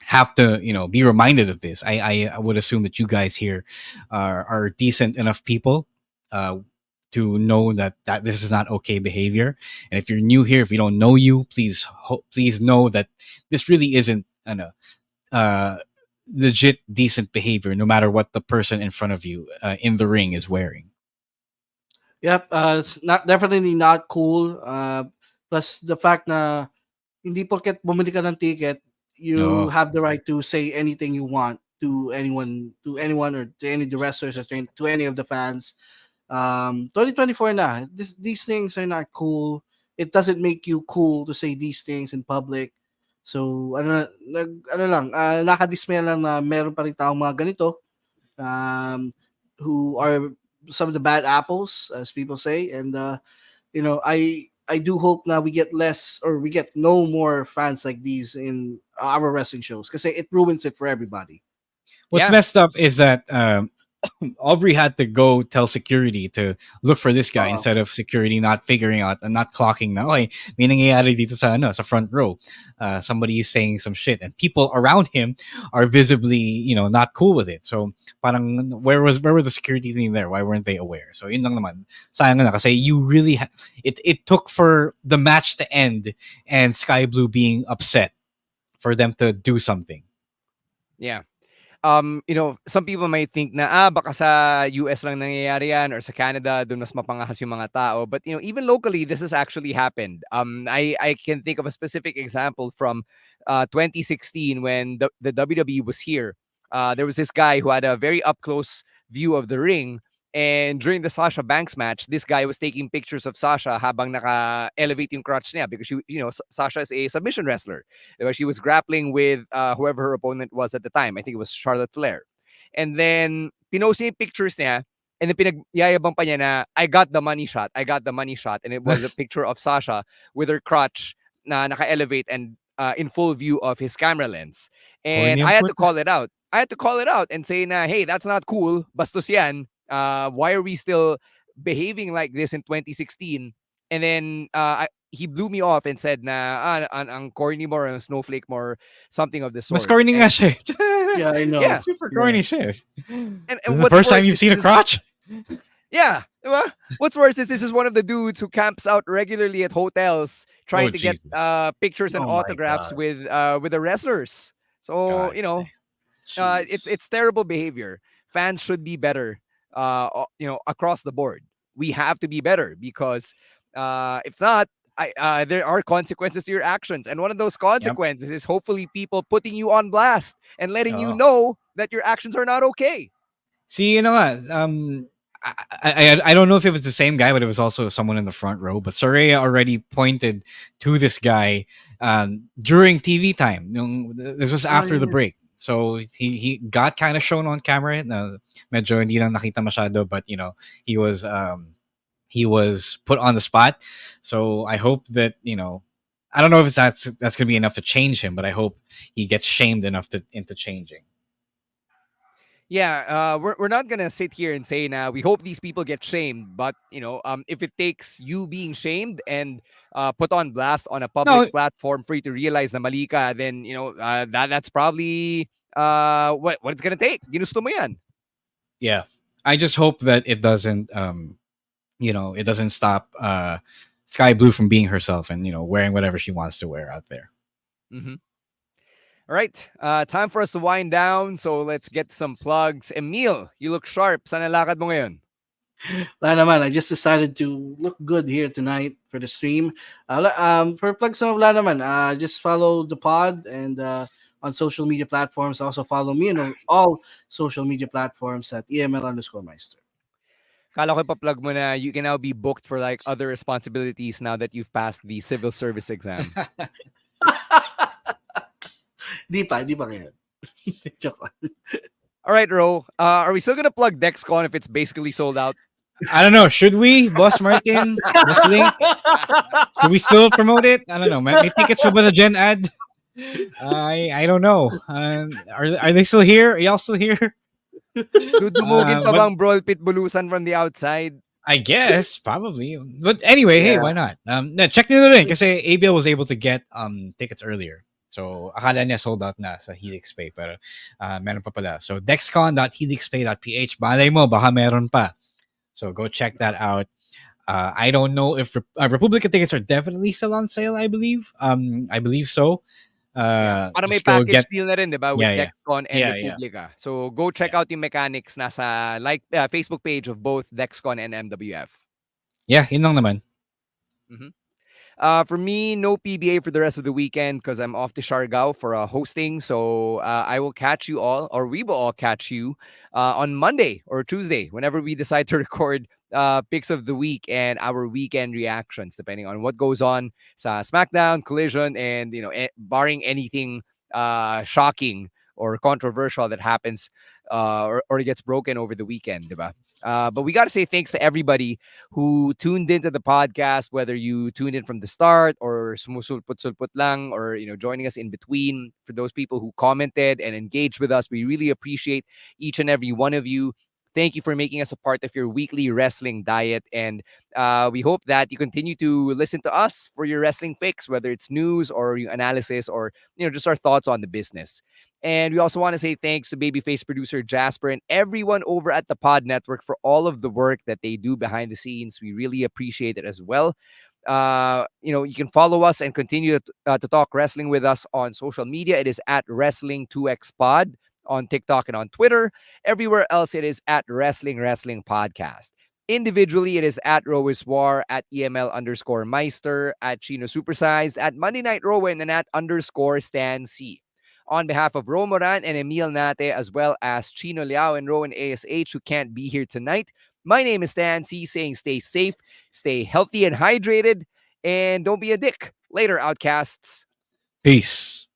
have to be reminded of this. I would assume that you guys here are decent enough people to know that this is not okay behavior. And if you're new here, if we don't know you, please know that this really isn't legit decent behavior, no matter what the person in front of you in the ring is wearing.
Yep, it's definitely not cool. Plus the fact na hindi porket bumili ka ng ticket, you
No.
have the right to say anything you want to anyone or to any of the wrestlers or to any of the fans. 2024 na. These things are not cool. it doesn't make you cool to say these things in public. So nakadismaya lang na meron pa rin taong mga ganito um, who are some of the bad apples, as people say, and I do hope now we get less or we get no more fans like these in our wrestling shows because it ruins it for everybody.
What's
Yeah.
messed up is that Aubrey had to go tell security to look for this guy instead of security not figuring out and not clocking na, okay, may nangyayari dito sa front row. Somebody is saying some shit and people around him are visibly, not cool with it. So parang where were the security team there? Why weren't they aware? So yun lang naman. Sayang na kasi you really it took for the match to end and Sky Blue being upset for them to do something.
Yeah. Some people might think na baka sa US lang nangyayari yan or sa Canada doon mas mapangahas yung mga tao, but even locally this has actually happened. I can think of a specific example from 2016 when the WWE was here. There was this guy who had a very up close view of the ring. And during the Sasha Banks match, this guy was taking pictures of Sasha habang naka-elevate yung crotch niya because Sasha is a submission wrestler. Diba? She was grappling with whoever her opponent was at the time. I think it was Charlotte Flair. And then, pinost niya yung pictures niya and then pinagyayabang pa niya na, I got the money shot. And it was a picture of Sasha with her crotch na naka-elevate and in full view of his camera lens. And I had to call it out. And say na, hey, that's not cool. Bastos yan. Why are we still behaving like this in 2016? And then he blew me off and said na ang corny mo or ang snowflake mo or something of the sort.
Mas corny nga siya.
Yeah, I know.
Yeah.
Super corny shit.
And
the first time you've seen a crotch?
Yeah. Diba? What's worse is this is one of the dudes who camps out regularly at hotels trying to get pictures and autographs with the wrestlers. So, it's terrible behavior. Fans should be better. Across the board, we have to be better because if not, there are consequences to your actions, and one of those consequences is hopefully people putting you on blast and letting you know that your actions are not okay.
See, I don't know if it was the same guy, but it was also someone in the front row. But Soraya already pointed to this guy during TV time. This was after the break. So he got kind of shown on camera. Medyo hindi lang nakita masyado, but he was put on the spot. So I hope that I don't know if that's gonna be enough to change him, but I hope he gets shamed enough into changing.
Yeah, we're not gonna sit here and say now we hope these people get shamed, but if it takes you being shamed and put on blast on a public platform for you to realize na mali ka, then that's probably what it's gonna take. Ginusto mo yan.
Yeah, I just hope that it doesn't it doesn't stop Sky Blue from being herself and wearing whatever she wants to wear out there.
Mm-hmm. All right, time for us to wind down. So let's get some plugs. Emil, you look sharp. Saan ang lakad mo ngayon?
Wala naman, I just decided to look good here tonight for the stream. For plugs wala naman, just follow the pod and on social media platforms. Also follow me on all social media platforms at EML_Meister.
Kala ko pa-plug mo na you can now be booked for like other responsibilities now that you've passed the civil service exam.
Di pa ngayon.
All right, Ro. Are we still gonna plug DexCon if it's basically sold out?
I don't know. Should we, Boss Martin? Wrestling? Should we still promote it? I don't know. May tickets for the Gen ad? I don't know. Are they still here? Are y'all still here?
Dudumugin pa bang Brawl Pit Bulusan from the outside?
I guess, probably. But anyway, hey, why not? Check nyo na rin kasi ABL was able to get tickets earlier. So, akala niya sold out na sa Helix Pay. Pero, meron pa pala. So, dexcon.helixpay.ph. Balay mo, baka meron pa. So, go check that out. I don't know if Republica tickets are definitely still on sale, I believe. I believe so.
Para may package deal na rin, diba? With DexCon and Republica.
Yeah.
So, go check out yung mechanics nasa Facebook page of both DexCon and MWF.
Yeah, yun lang naman.
Mm-hmm. For me, no PBA for the rest of the weekend because I'm off to Siargao for hosting. So I will catch you all, or we will all catch you on Monday or Tuesday, whenever we decide to record picks of the week and our weekend reactions, depending on what goes on sa SmackDown, Collision, and barring anything shocking or controversial that happens or gets broken over the weekend, diba? But we got to say thanks to everybody who tuned into the podcast, whether you tuned in from the start or sumusulput-sulput lang, or joining us in between. For those people who commented and engaged with us, we really appreciate each and every one of you. Thank you for making us a part of your weekly wrestling diet, and we hope that you continue to listen to us for your wrestling fix, whether it's news or analysis or just our thoughts on the business. And we also want to say thanks to Babyface producer Jasper and everyone over at the Pod Network for all of the work that they do behind the scenes. We really appreciate it as well. You can follow us and continue to talk wrestling with us on social media. It is at Wrestling2XPod on TikTok and on Twitter. Everywhere else, it is at Wrestling Podcast. Individually, it is at Rois War, at EML_Meister, at Chino Supersized, at Monday Night Rowan, and at _Stan C. On behalf of Romoran and Emil Nate, as well as Chino Liao and Rowan ASH, who can't be here tonight, my name is Stan C, saying stay safe, stay healthy and hydrated, and don't be a dick. Later, Outcasts.
Peace.